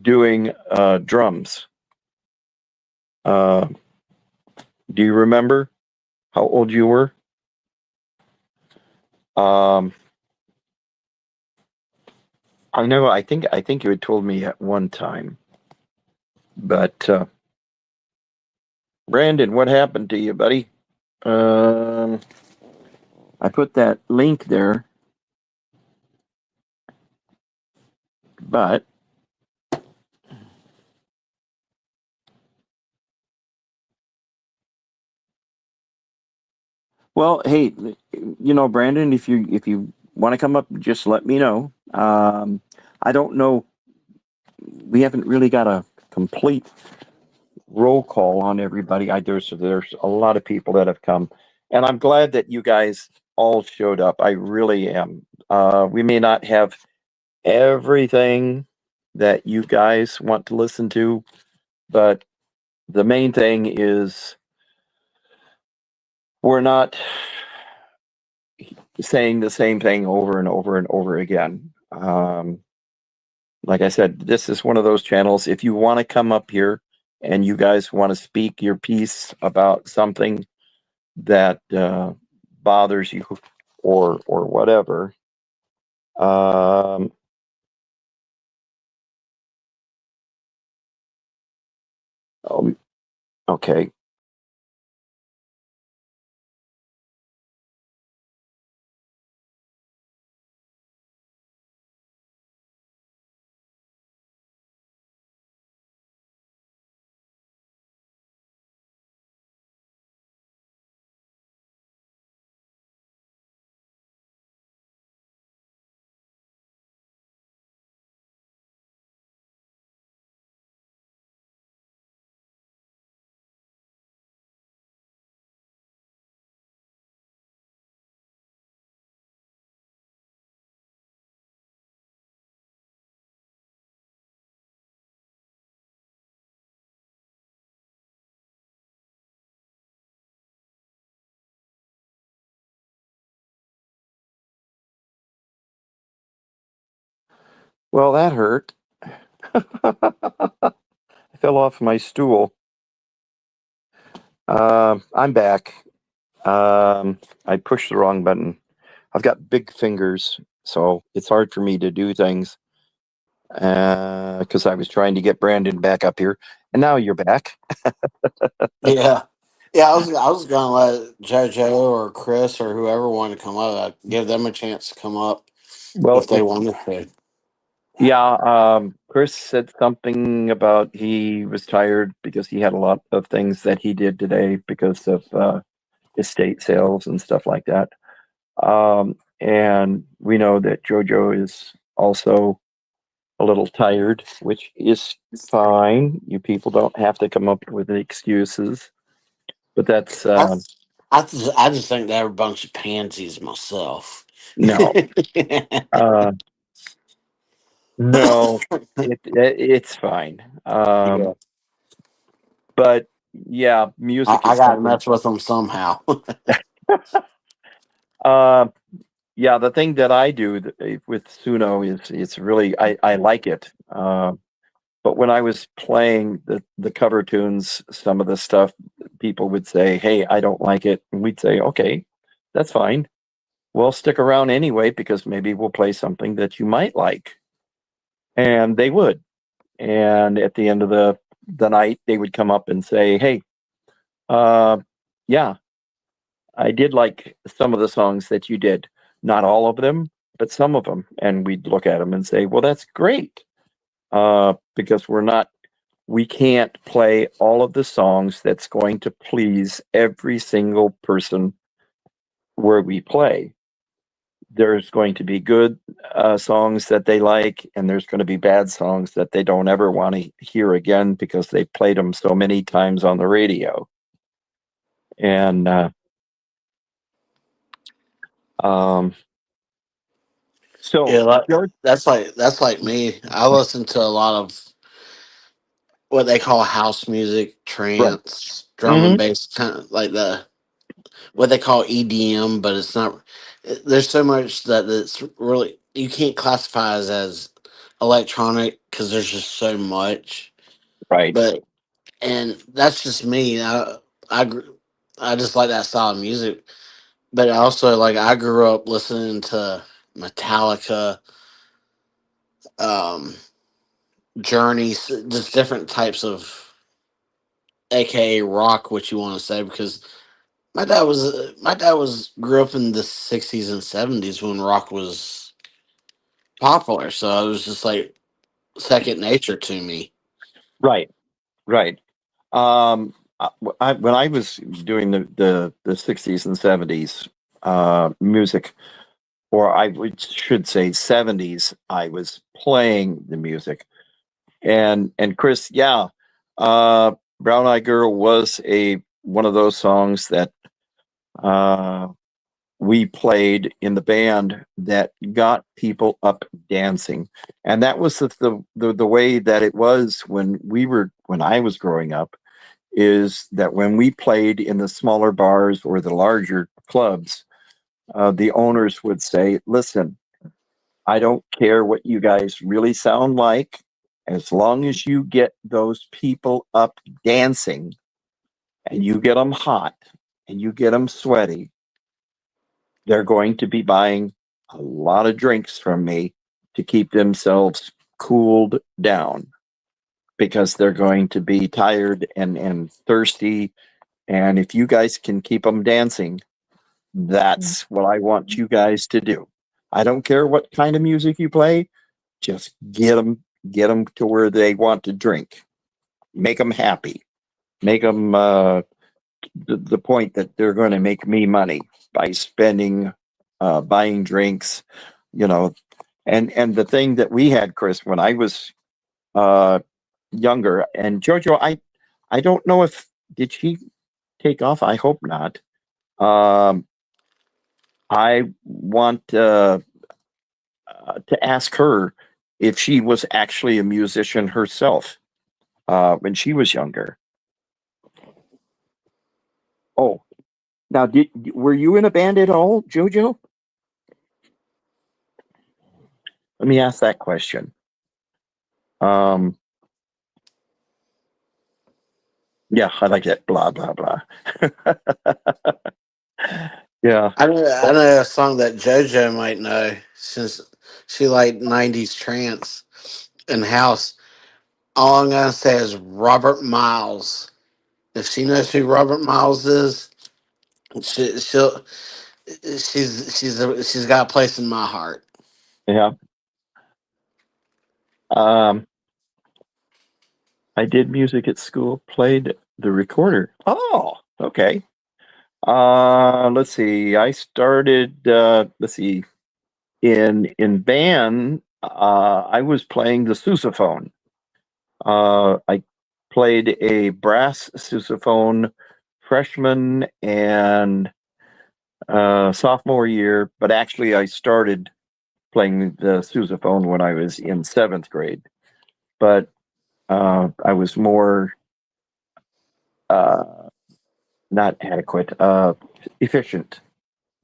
doing drums? Uh, do you remember how old you were? I know. I think you had told me at one time, but Brandon, what happened to you, buddy? I put that link there, but well, hey, Brandon, if you want to come up, just let me know. I don't know. We haven't really got a complete roll call on everybody. There's a lot of people that have come, and I'm glad that you guys all showed up. I really am. We may not have everything that you guys want to listen to, but the main thing is we're not saying the same thing over and over and over again. Like I said, this is one of those channels. If you want to come up here and you guys want to speak your piece about something that bothers you or whatever, okay. Well, that hurt. I fell off my stool. I'm back. I pushed the wrong button. I've got big fingers, so it's hard for me to do things. Because I was trying to get Brandon back up here, and now you're back.
Yeah. Yeah, I was gonna let JoJo or Chris or whoever wanted to come up, I'd give them a chance to come up
Well,
if they wanted to.
yeah. Chris said something about he was tired because he had a lot of things that he did today because of estate sales and stuff like that. And we know that JoJo is also a little tired, which is fine. You people don't have to come up with excuses, but that's
I, I just think they're a bunch of pansies myself.
no, uh, no. It's fine.
Yeah.
But yeah, music
I
is
got to
something.
mess with them somehow.
Uh, yeah, the thing that I do with Suno is it's really I like it. But when I was playing the cover tunes, some of the stuff people would say, "Hey, I don't like it," and we'd say, "Okay, that's fine." well, stick around anyway because maybe we'll play something that you might like. And they would. And at the end of the night, they would come up and say, hey, yeah, I did like some of the songs that you did. Not all of them, but some of them. And we'd look at them and say, well, that's great. Because we can't play all of the songs that's going to please every single person where we play. There's going to be good songs that they like, and there's going to be bad songs that they don't ever want to hear again because they played them so many times on the radio. And so
Yeah, that's like me. I listen to a lot of what they call house music,
right.
trance, drum and bass, kind of like what they call EDM, but it's not. There's so much that it's really you can't classify as electronic because there's just so much.
Right.
But and that's just me. I gr- I just like that style of music. But also, like, I grew up listening to Metallica, um, Journey, just different types of AKA rock, what you want to say, because my dad was grew up in the '60s and '70s when rock was popular, so it was just like second nature to me.
Right. Right. When I was doing the 60s and 70s music, or should say 70s, I was playing the music. And Chris, yeah, Brown Eyed Girl was one of those songs that uh, we played in the band that got people up dancing, and that was the way that it was when I was growing up. Is that when we played in the smaller bars or the larger clubs, the owners would say, "Listen, I don't care what you guys really sound like, as long as you get those people up dancing and you get them hot and you get them sweaty, they're going to be buying a lot of drinks from me to keep themselves cooled down because they're going to be tired and thirsty. And if you guys can keep them dancing, that's what I want you guys to do. I don't care what kind of music you play, just get them to where they want to drink. Make them happy. Make them the point that they're going to make me money by spending, buying drinks, you know. And the thing that we had, Chris, when I was uh, younger, and Jojo, I don't know if did she take off. I hope not. Um, I want to ask her if she was actually a musician herself when she was younger. Oh, now were you in a band at all, Jojo? Let me ask that question. Um, yeah, I like that. Blah blah blah. Yeah.
I know a song that JoJo might know since she like '90s trance and house. All I'm gonna say is Robert Miles. If she knows who Robert Miles is, she'll she's got a place in my heart.
Yeah. Um, I did music at school. Played the recorder. Oh, okay. Let's see. I started. Let's see. In band, I was playing the sousaphone. I played a brass sousaphone freshman and sophomore year, but actually I started playing the sousaphone when I was in seventh grade. But I was more uh, not adequate, efficient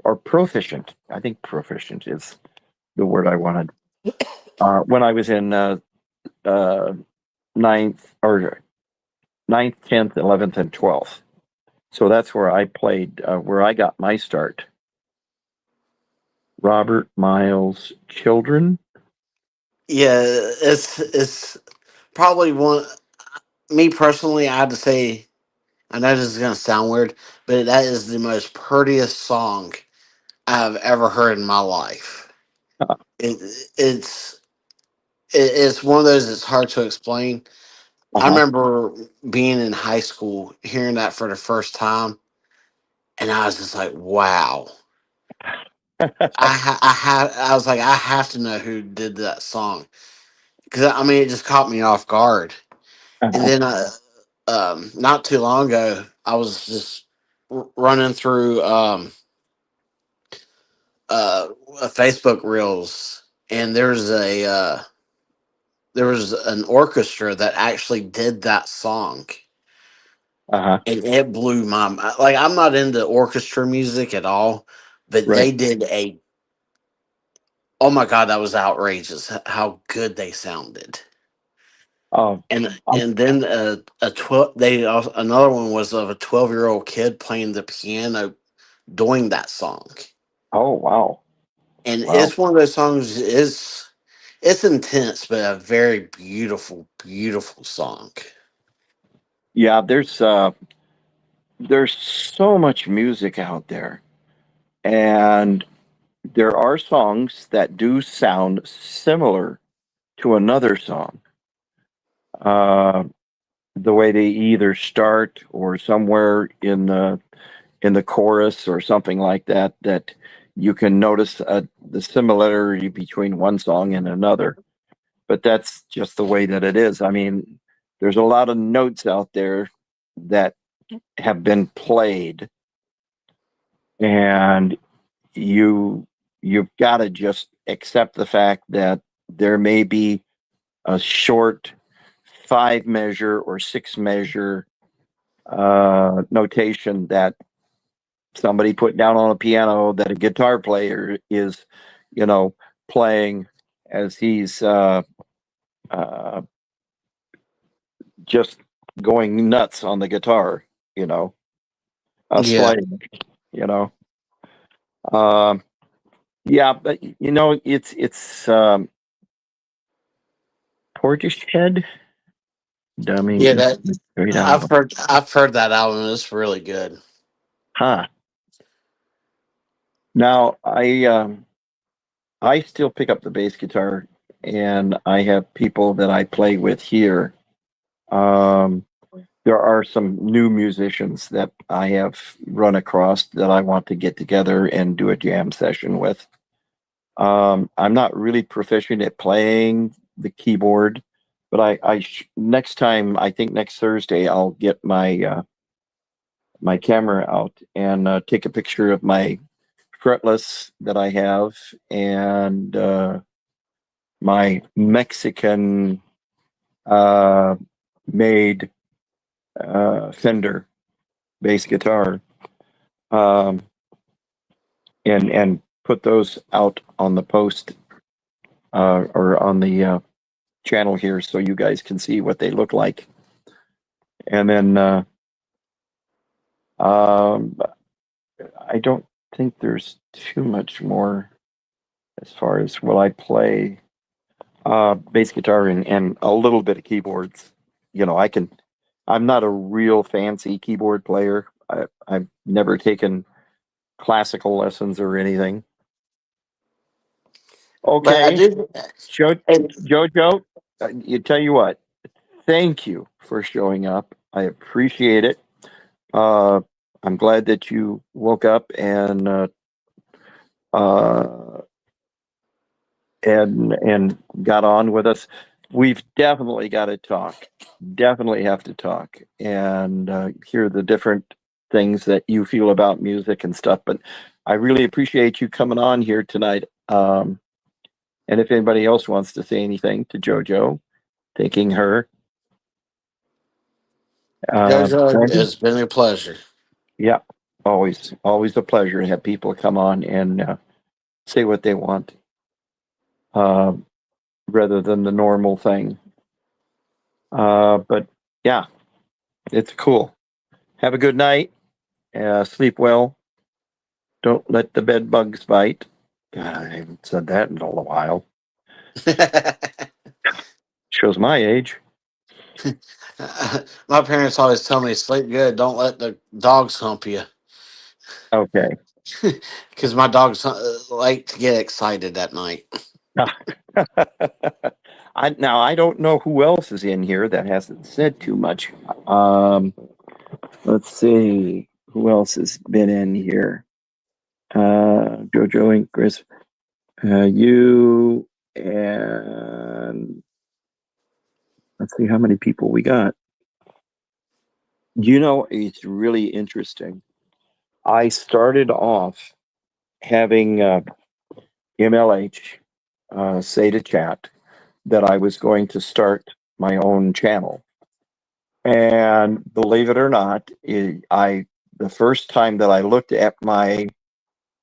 or proficient. I think proficient is the word I wanted. When I was in uh, ninth, 10th, 11th, and 12th. So that's where I played, where I got my start. Robert Miles Children.
Yeah, it's probably one. Me personally, I had to say. I know this is gonna sound weird, but that is the most prettiest song I've ever heard in my life.
Uh,
It, it's it's one of those that's hard to explain. I
uh-huh.
remember being in high school, hearing that for the first time, and I was just like, "Wow!" I was like, I have to know who did that song because I mean, it just caught me off guard. And
Uh-huh.
then, not too long ago, I was just running through a Facebook reels, and there was an orchestra that actually did that song,
Uh-huh.
and it blew my mind. Like, I'm not into orchestra music at all, but
Right.
they did a. Oh my god, that was outrageous! How good they sounded.
Oh, um,
And then a 12 they also, another one was of a 12-year-old kid playing the piano doing that song.
oh, wow.
And
Wow.
it's one of those songs is it's intense but a very beautiful song.
Yeah, there's so much music out there. And there are songs that do sound similar to another song. Uh, the way they either start or somewhere in the chorus or something like that, that you can notice the similarity between one song and another. But that's just the way that it is. I mean, there's a lot of notes out there that have been played, and you you've got to just accept the fact that there may be a short five measure or six measure notation that somebody put down on a piano that a guitar player is, you know, playing as he's uh, just going nuts on the guitar, you know,
Yeah.
slaying, you know. Um, yeah, but you know, it's Portishead, dummy,
Yeah,
it's
that
a great album,
I've heard that album. It's really good.
huh? Now I still pick up the bass guitar, and I have people that I play with here. Um, there are some new musicians that I have run across that I want to get together and do a jam session with. I'm not really proficient at playing the keyboard, but next time, I think next Thursday, I'll get my camera out and take a picture of my fretless that I have and my Mexican uh, made Fender bass guitar, um, and put those out on the post or on the channel here so you guys can see what they look like. And then um, I don't think there's too much more as far as will I play bass guitar and a little bit of keyboards. You know, I'm not a real fancy keyboard player. I've never taken classical lessons or anything.
But I
Okay,
do. And
Jojo, you tell you what, thank you for showing up. I appreciate it. Uh, I'm glad that you woke up uh, and got on with us. We've definitely got to talk. Definitely have to talk and hear the different things that you feel about music and stuff. But I really appreciate you coming on here tonight. And if anybody else wants to say anything to JoJo, thanking her.
Jojo,
Brandon?
it's been a pleasure.
Yeah, always a pleasure to have people come on and say what they want uh, rather than the normal thing. But yeah, it's cool. Have a good night. Sleep well. Don't let the bed bugs bite. God, I haven't said that in a little while. Shows my age.
My parents always tell me sleep good. Don't let the dogs hump you,
Okay.
because my dogs like to get excited at night.
I don't know who else is in here that hasn't said too much. Um, let's see who else has been in here. Jojo and Chris, you and let's see how many people we got. You know, it's really interesting. I started off having MLH say to chat that I was going to start my own channel. And believe it or not, the first time that I looked at my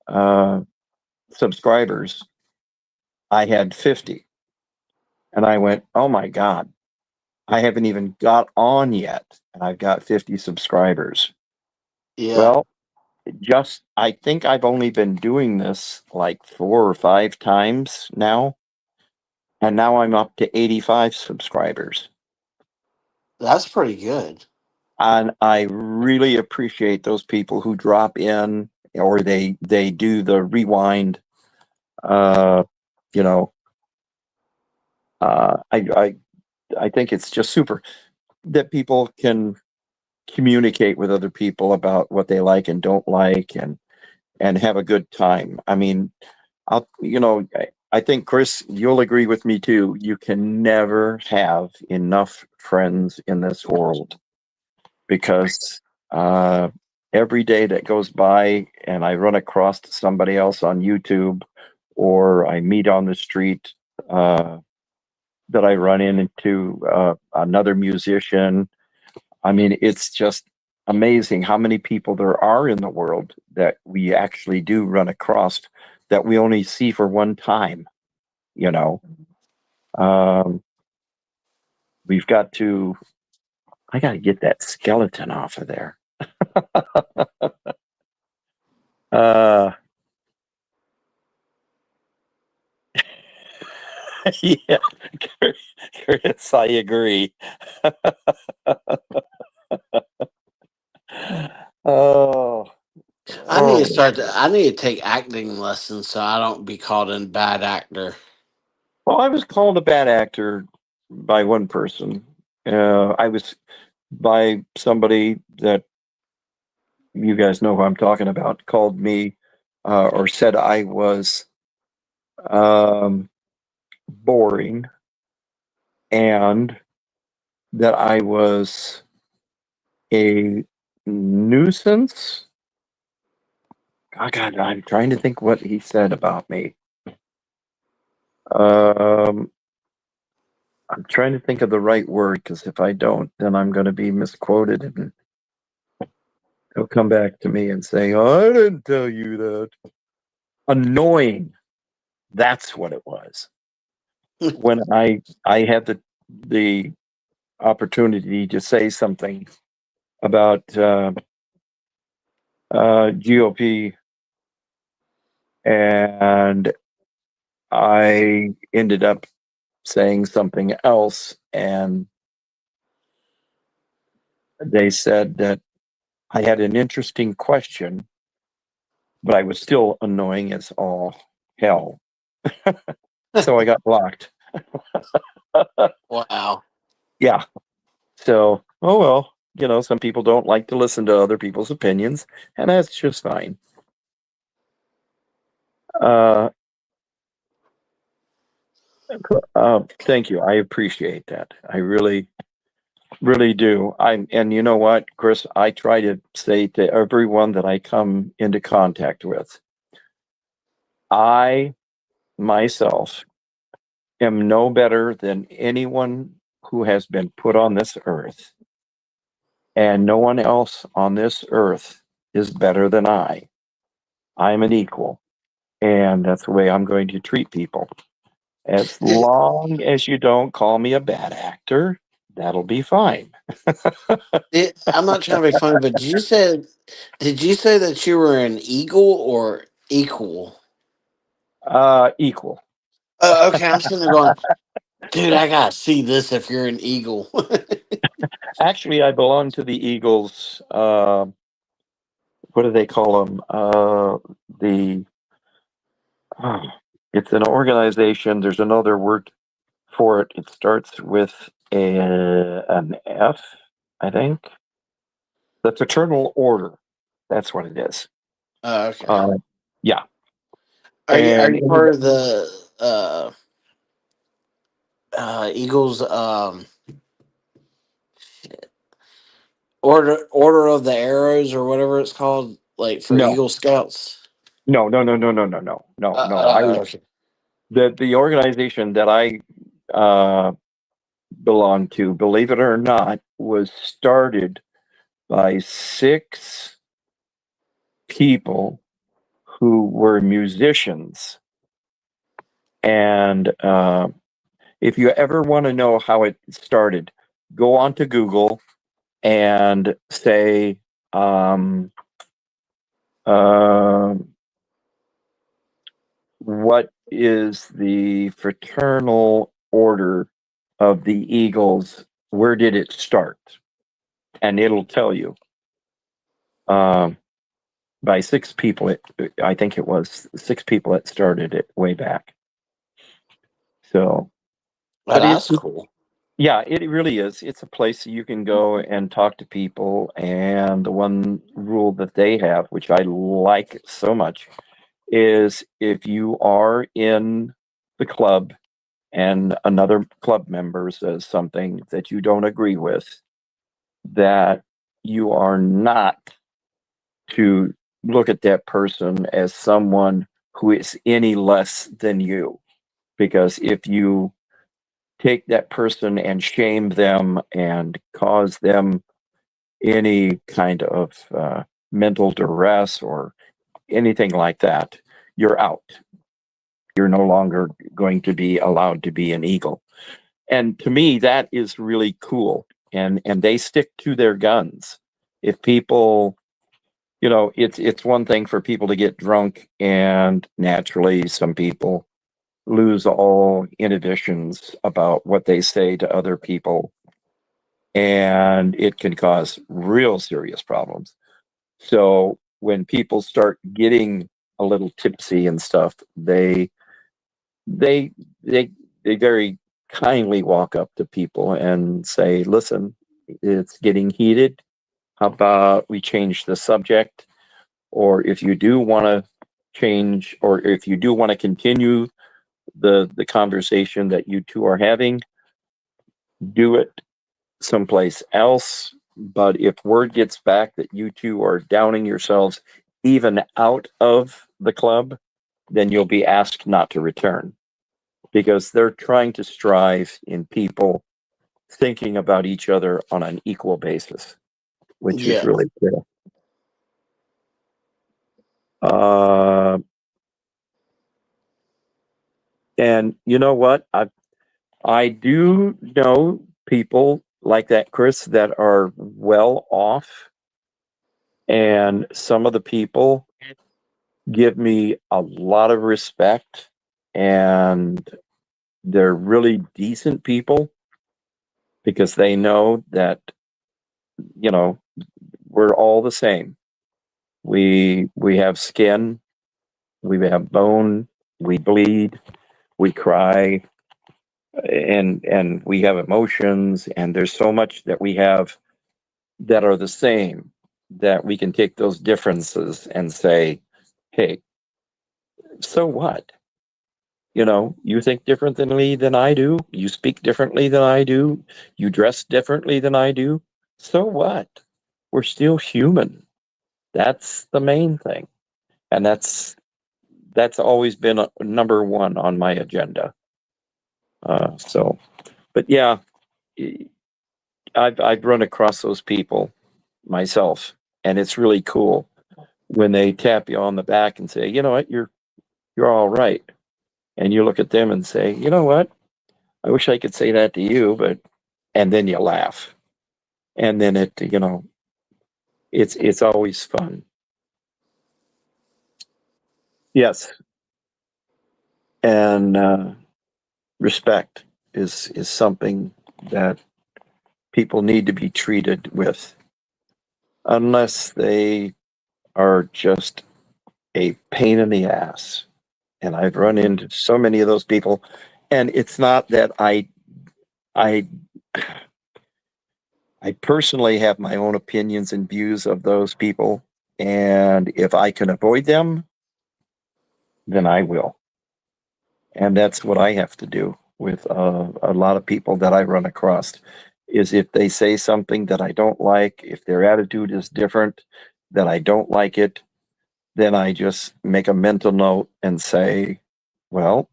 uh, subscribers, I had 50. And I went, oh my God, I haven't even got on yet. And I've got 50 subscribers.
Yeah,
Well, I think I've only been doing this like 4 or 5 times now. And now I'm up to 85 subscribers.
that's pretty good.
And I really appreciate those people who drop in or they do the rewind. Uh, you know, I think it's just super that people can communicate with other people about what they like and don't like and have a good time. I mean, I think Chris, you'll agree with me too. You can never have enough friends in this world because every day that goes by and I run across somebody else on YouTube or I meet on the street that I run into another musician. I mean, it's just amazing how many people there are in the world that we actually do run across that we only see for one time, you know. Um, we've got to, I got to get that skeleton off of there. Uh, yeah, Chris, I agree. Oh,
I need to
oh.
start. I need to take acting lessons so I don't be called a bad actor.
Well, I was called a bad actor by one person. I was by somebody that you guys know who I'm talking about called me or said I was um, boring and that I was a nuisance. Oh, God, I'm trying to think what he said about me. Um, I'm trying to think of the right word because if I don't, then I'm going to be misquoted and he'll come back to me and say, oh, I didn't tell you that. Annoying. That's what it was. When I had the opportunity to say something about GOP, and I ended up saying something else, and they said that I had an interesting question, but I was still annoying as all hell. So I got blocked.
Wow.
Yeah. So, oh well, some people don't like to listen to other people's opinions, and that's just fine. Uh, thank you. I appreciate that. I really, really do. And you know what, Chris, I try to say to everyone that I come into contact with, I myself am no better than anyone who has been put on this earth, and no one else on this earth is better than I. I'm an equal, and that's the way I'm going to treat people. As long as you don't call me a bad actor, that'll be fine.
I'm not trying to be funny, but did you say that you were an eagle or equal?
Equal.
Okay, I'm sitting there going, dude, I gotta see this if you're an Eagle.
Actually, I belong to the Eagles. What do they call them? The it's an organization. There's another word for it. It starts with an F, I think. The Fraternal Order. That's what it is.
Okay.
Yeah.
Are
And
you part of the Eagles Order of the Arrows or whatever it's called, like for
no,
Eagle Scouts?
no, no, no, no, no, no, no, no, no.
Okay.
The organization that I belong to, believe it or not, was started by 6 people who were musicians. And if you ever want to know how it started, go onto Google and say, uh, what is the fraternal order of the Eagles? Where did it start? And it'll tell you. By 6 people, I think it was 6 people that started it way back. So,
Well,
but
that's cool.
yeah, it really is. It's a place you can go and talk to people. And the one rule that they have, which I like so much, is if you are in the club and another club member says something that you don't agree with, that you are not to look at that person as someone who is any less than you. Because if you take that person and shame them and cause them any kind of mental duress or anything like that, you're out. You're no longer going to be allowed to be an Eagle. And to me, that is really cool. And they stick to their guns. If people, it's one thing for people to get drunk, and naturally, some people lose all inhibitions about what they say to other people, and it can cause real serious problems. So when people start getting a little tipsy and stuff, they they they very kindly walk up to people and say, "Listen, it's getting heated. How about we change the subject? Or if you do want to change, or if you do want to continue the conversation that you two are having, do it someplace else. But if word gets back that you two are downing yourselves even out of the club, then you'll be asked not to return." Because they're trying to strive in people thinking about each other on an equal basis, which is
Yeah.
really cool. Uh, and you know what? I do know people like that, Chris, that are well off, and some of the people give me a lot of respect, and they're really decent people because they know that, you know, we're all the same. We have skin, we have bone, we bleed, we cry, and we have emotions, and there's so much that we have that are the same, that we can take those differences and say, hey, so what? You think differently than I do, you speak differently than I do, you dress differently than I do. So what? We're still human. That's the main thing. And that's always been number one on my agenda. But yeah, I've run across those people myself, and it's really cool when they tap you on the back and say, "You know what, you're all right," and you look at them and say, "You know what, I wish I could say that to you," and then you laugh, and then it's always fun. Yes. And respect is something that people need to be treated with, unless they are just a pain in the ass. And I've run into so many of those people. And it's not that I personally have my own opinions and views of those people. And if I can avoid them, then I will. And that's what I have to do with a lot of people that I run across, is if they say something that I don't like, if their attitude is different, that I don't like it, then I just make a mental note and say, well,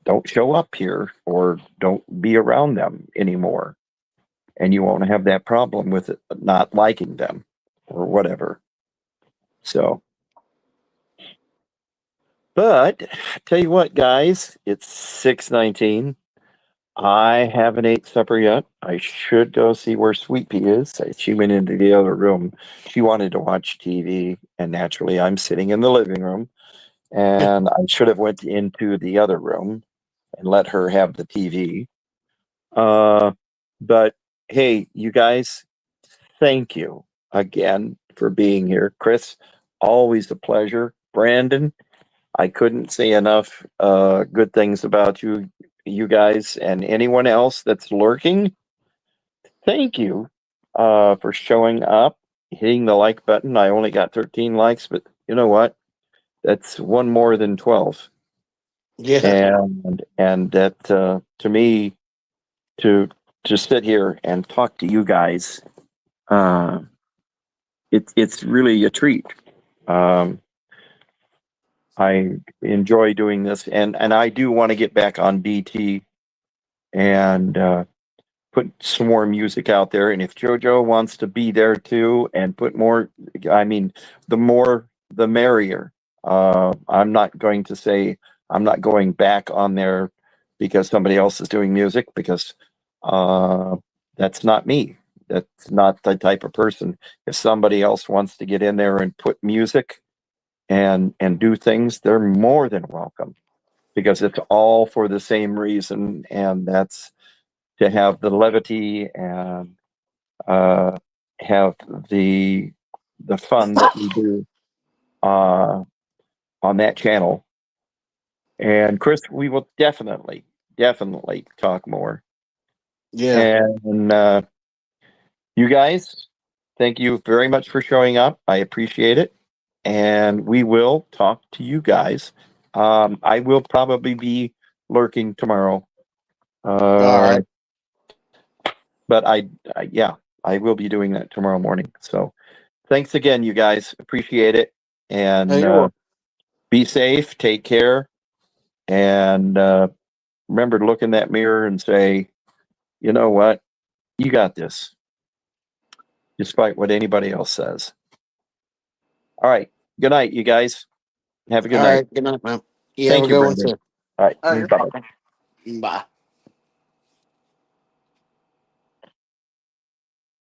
don't show up here or don't be around them anymore. And you won't have that problem with it, not liking them or whatever. So, but tell you what, guys, it's 6:19. I haven't ate supper yet. I should go see where Sweet Pea is. She went into the other room. She wanted to watch TV, and naturally, I'm sitting in the living room. And I should have went into the other room and let her have the TV. But hey, you guys, thank you again for being here. Chris, always a pleasure. Brandon, I couldn't say enough good things about you guys, and anyone else that's lurking. Thank you for showing up, hitting the like button. I only got 13 likes, but you know what? That's one more than 12.
Yeah.
And that to me, to sit here and talk to you guys, it's really a treat. Um, I enjoy doing this, and I do want to get back on BT and put some more music out there. And if JoJo wants to be there too and put more, I mean, the more the merrier. I'm not going to say I'm not going back on there because somebody else is doing music, because that's not me. That's not the type of person. If somebody else wants to get in there and put music and do things, they're more than welcome, because it's all for the same reason, and that's to have the levity and have the fun that we do on that channel. And Chris, we will definitely talk more.
Yeah.
And you guys, thank you very much for showing up. I appreciate it. And we will talk to you guys. I will probably be lurking tomorrow.
All right.
But yeah, I will be doing that tomorrow morning. So thanks again, you guys. Appreciate it. And
Hey, you're welcome.
be safe, take care, and remember to look in that mirror and say, you know what? You got this, despite what anybody else says. All right. Good night, you guys. Have a good
All
night.
right. Good night, man. You have
Thank
a
you,
good one,
Brendan.
too.
All right.
Oh, you're
Bye.
welcome. Bye.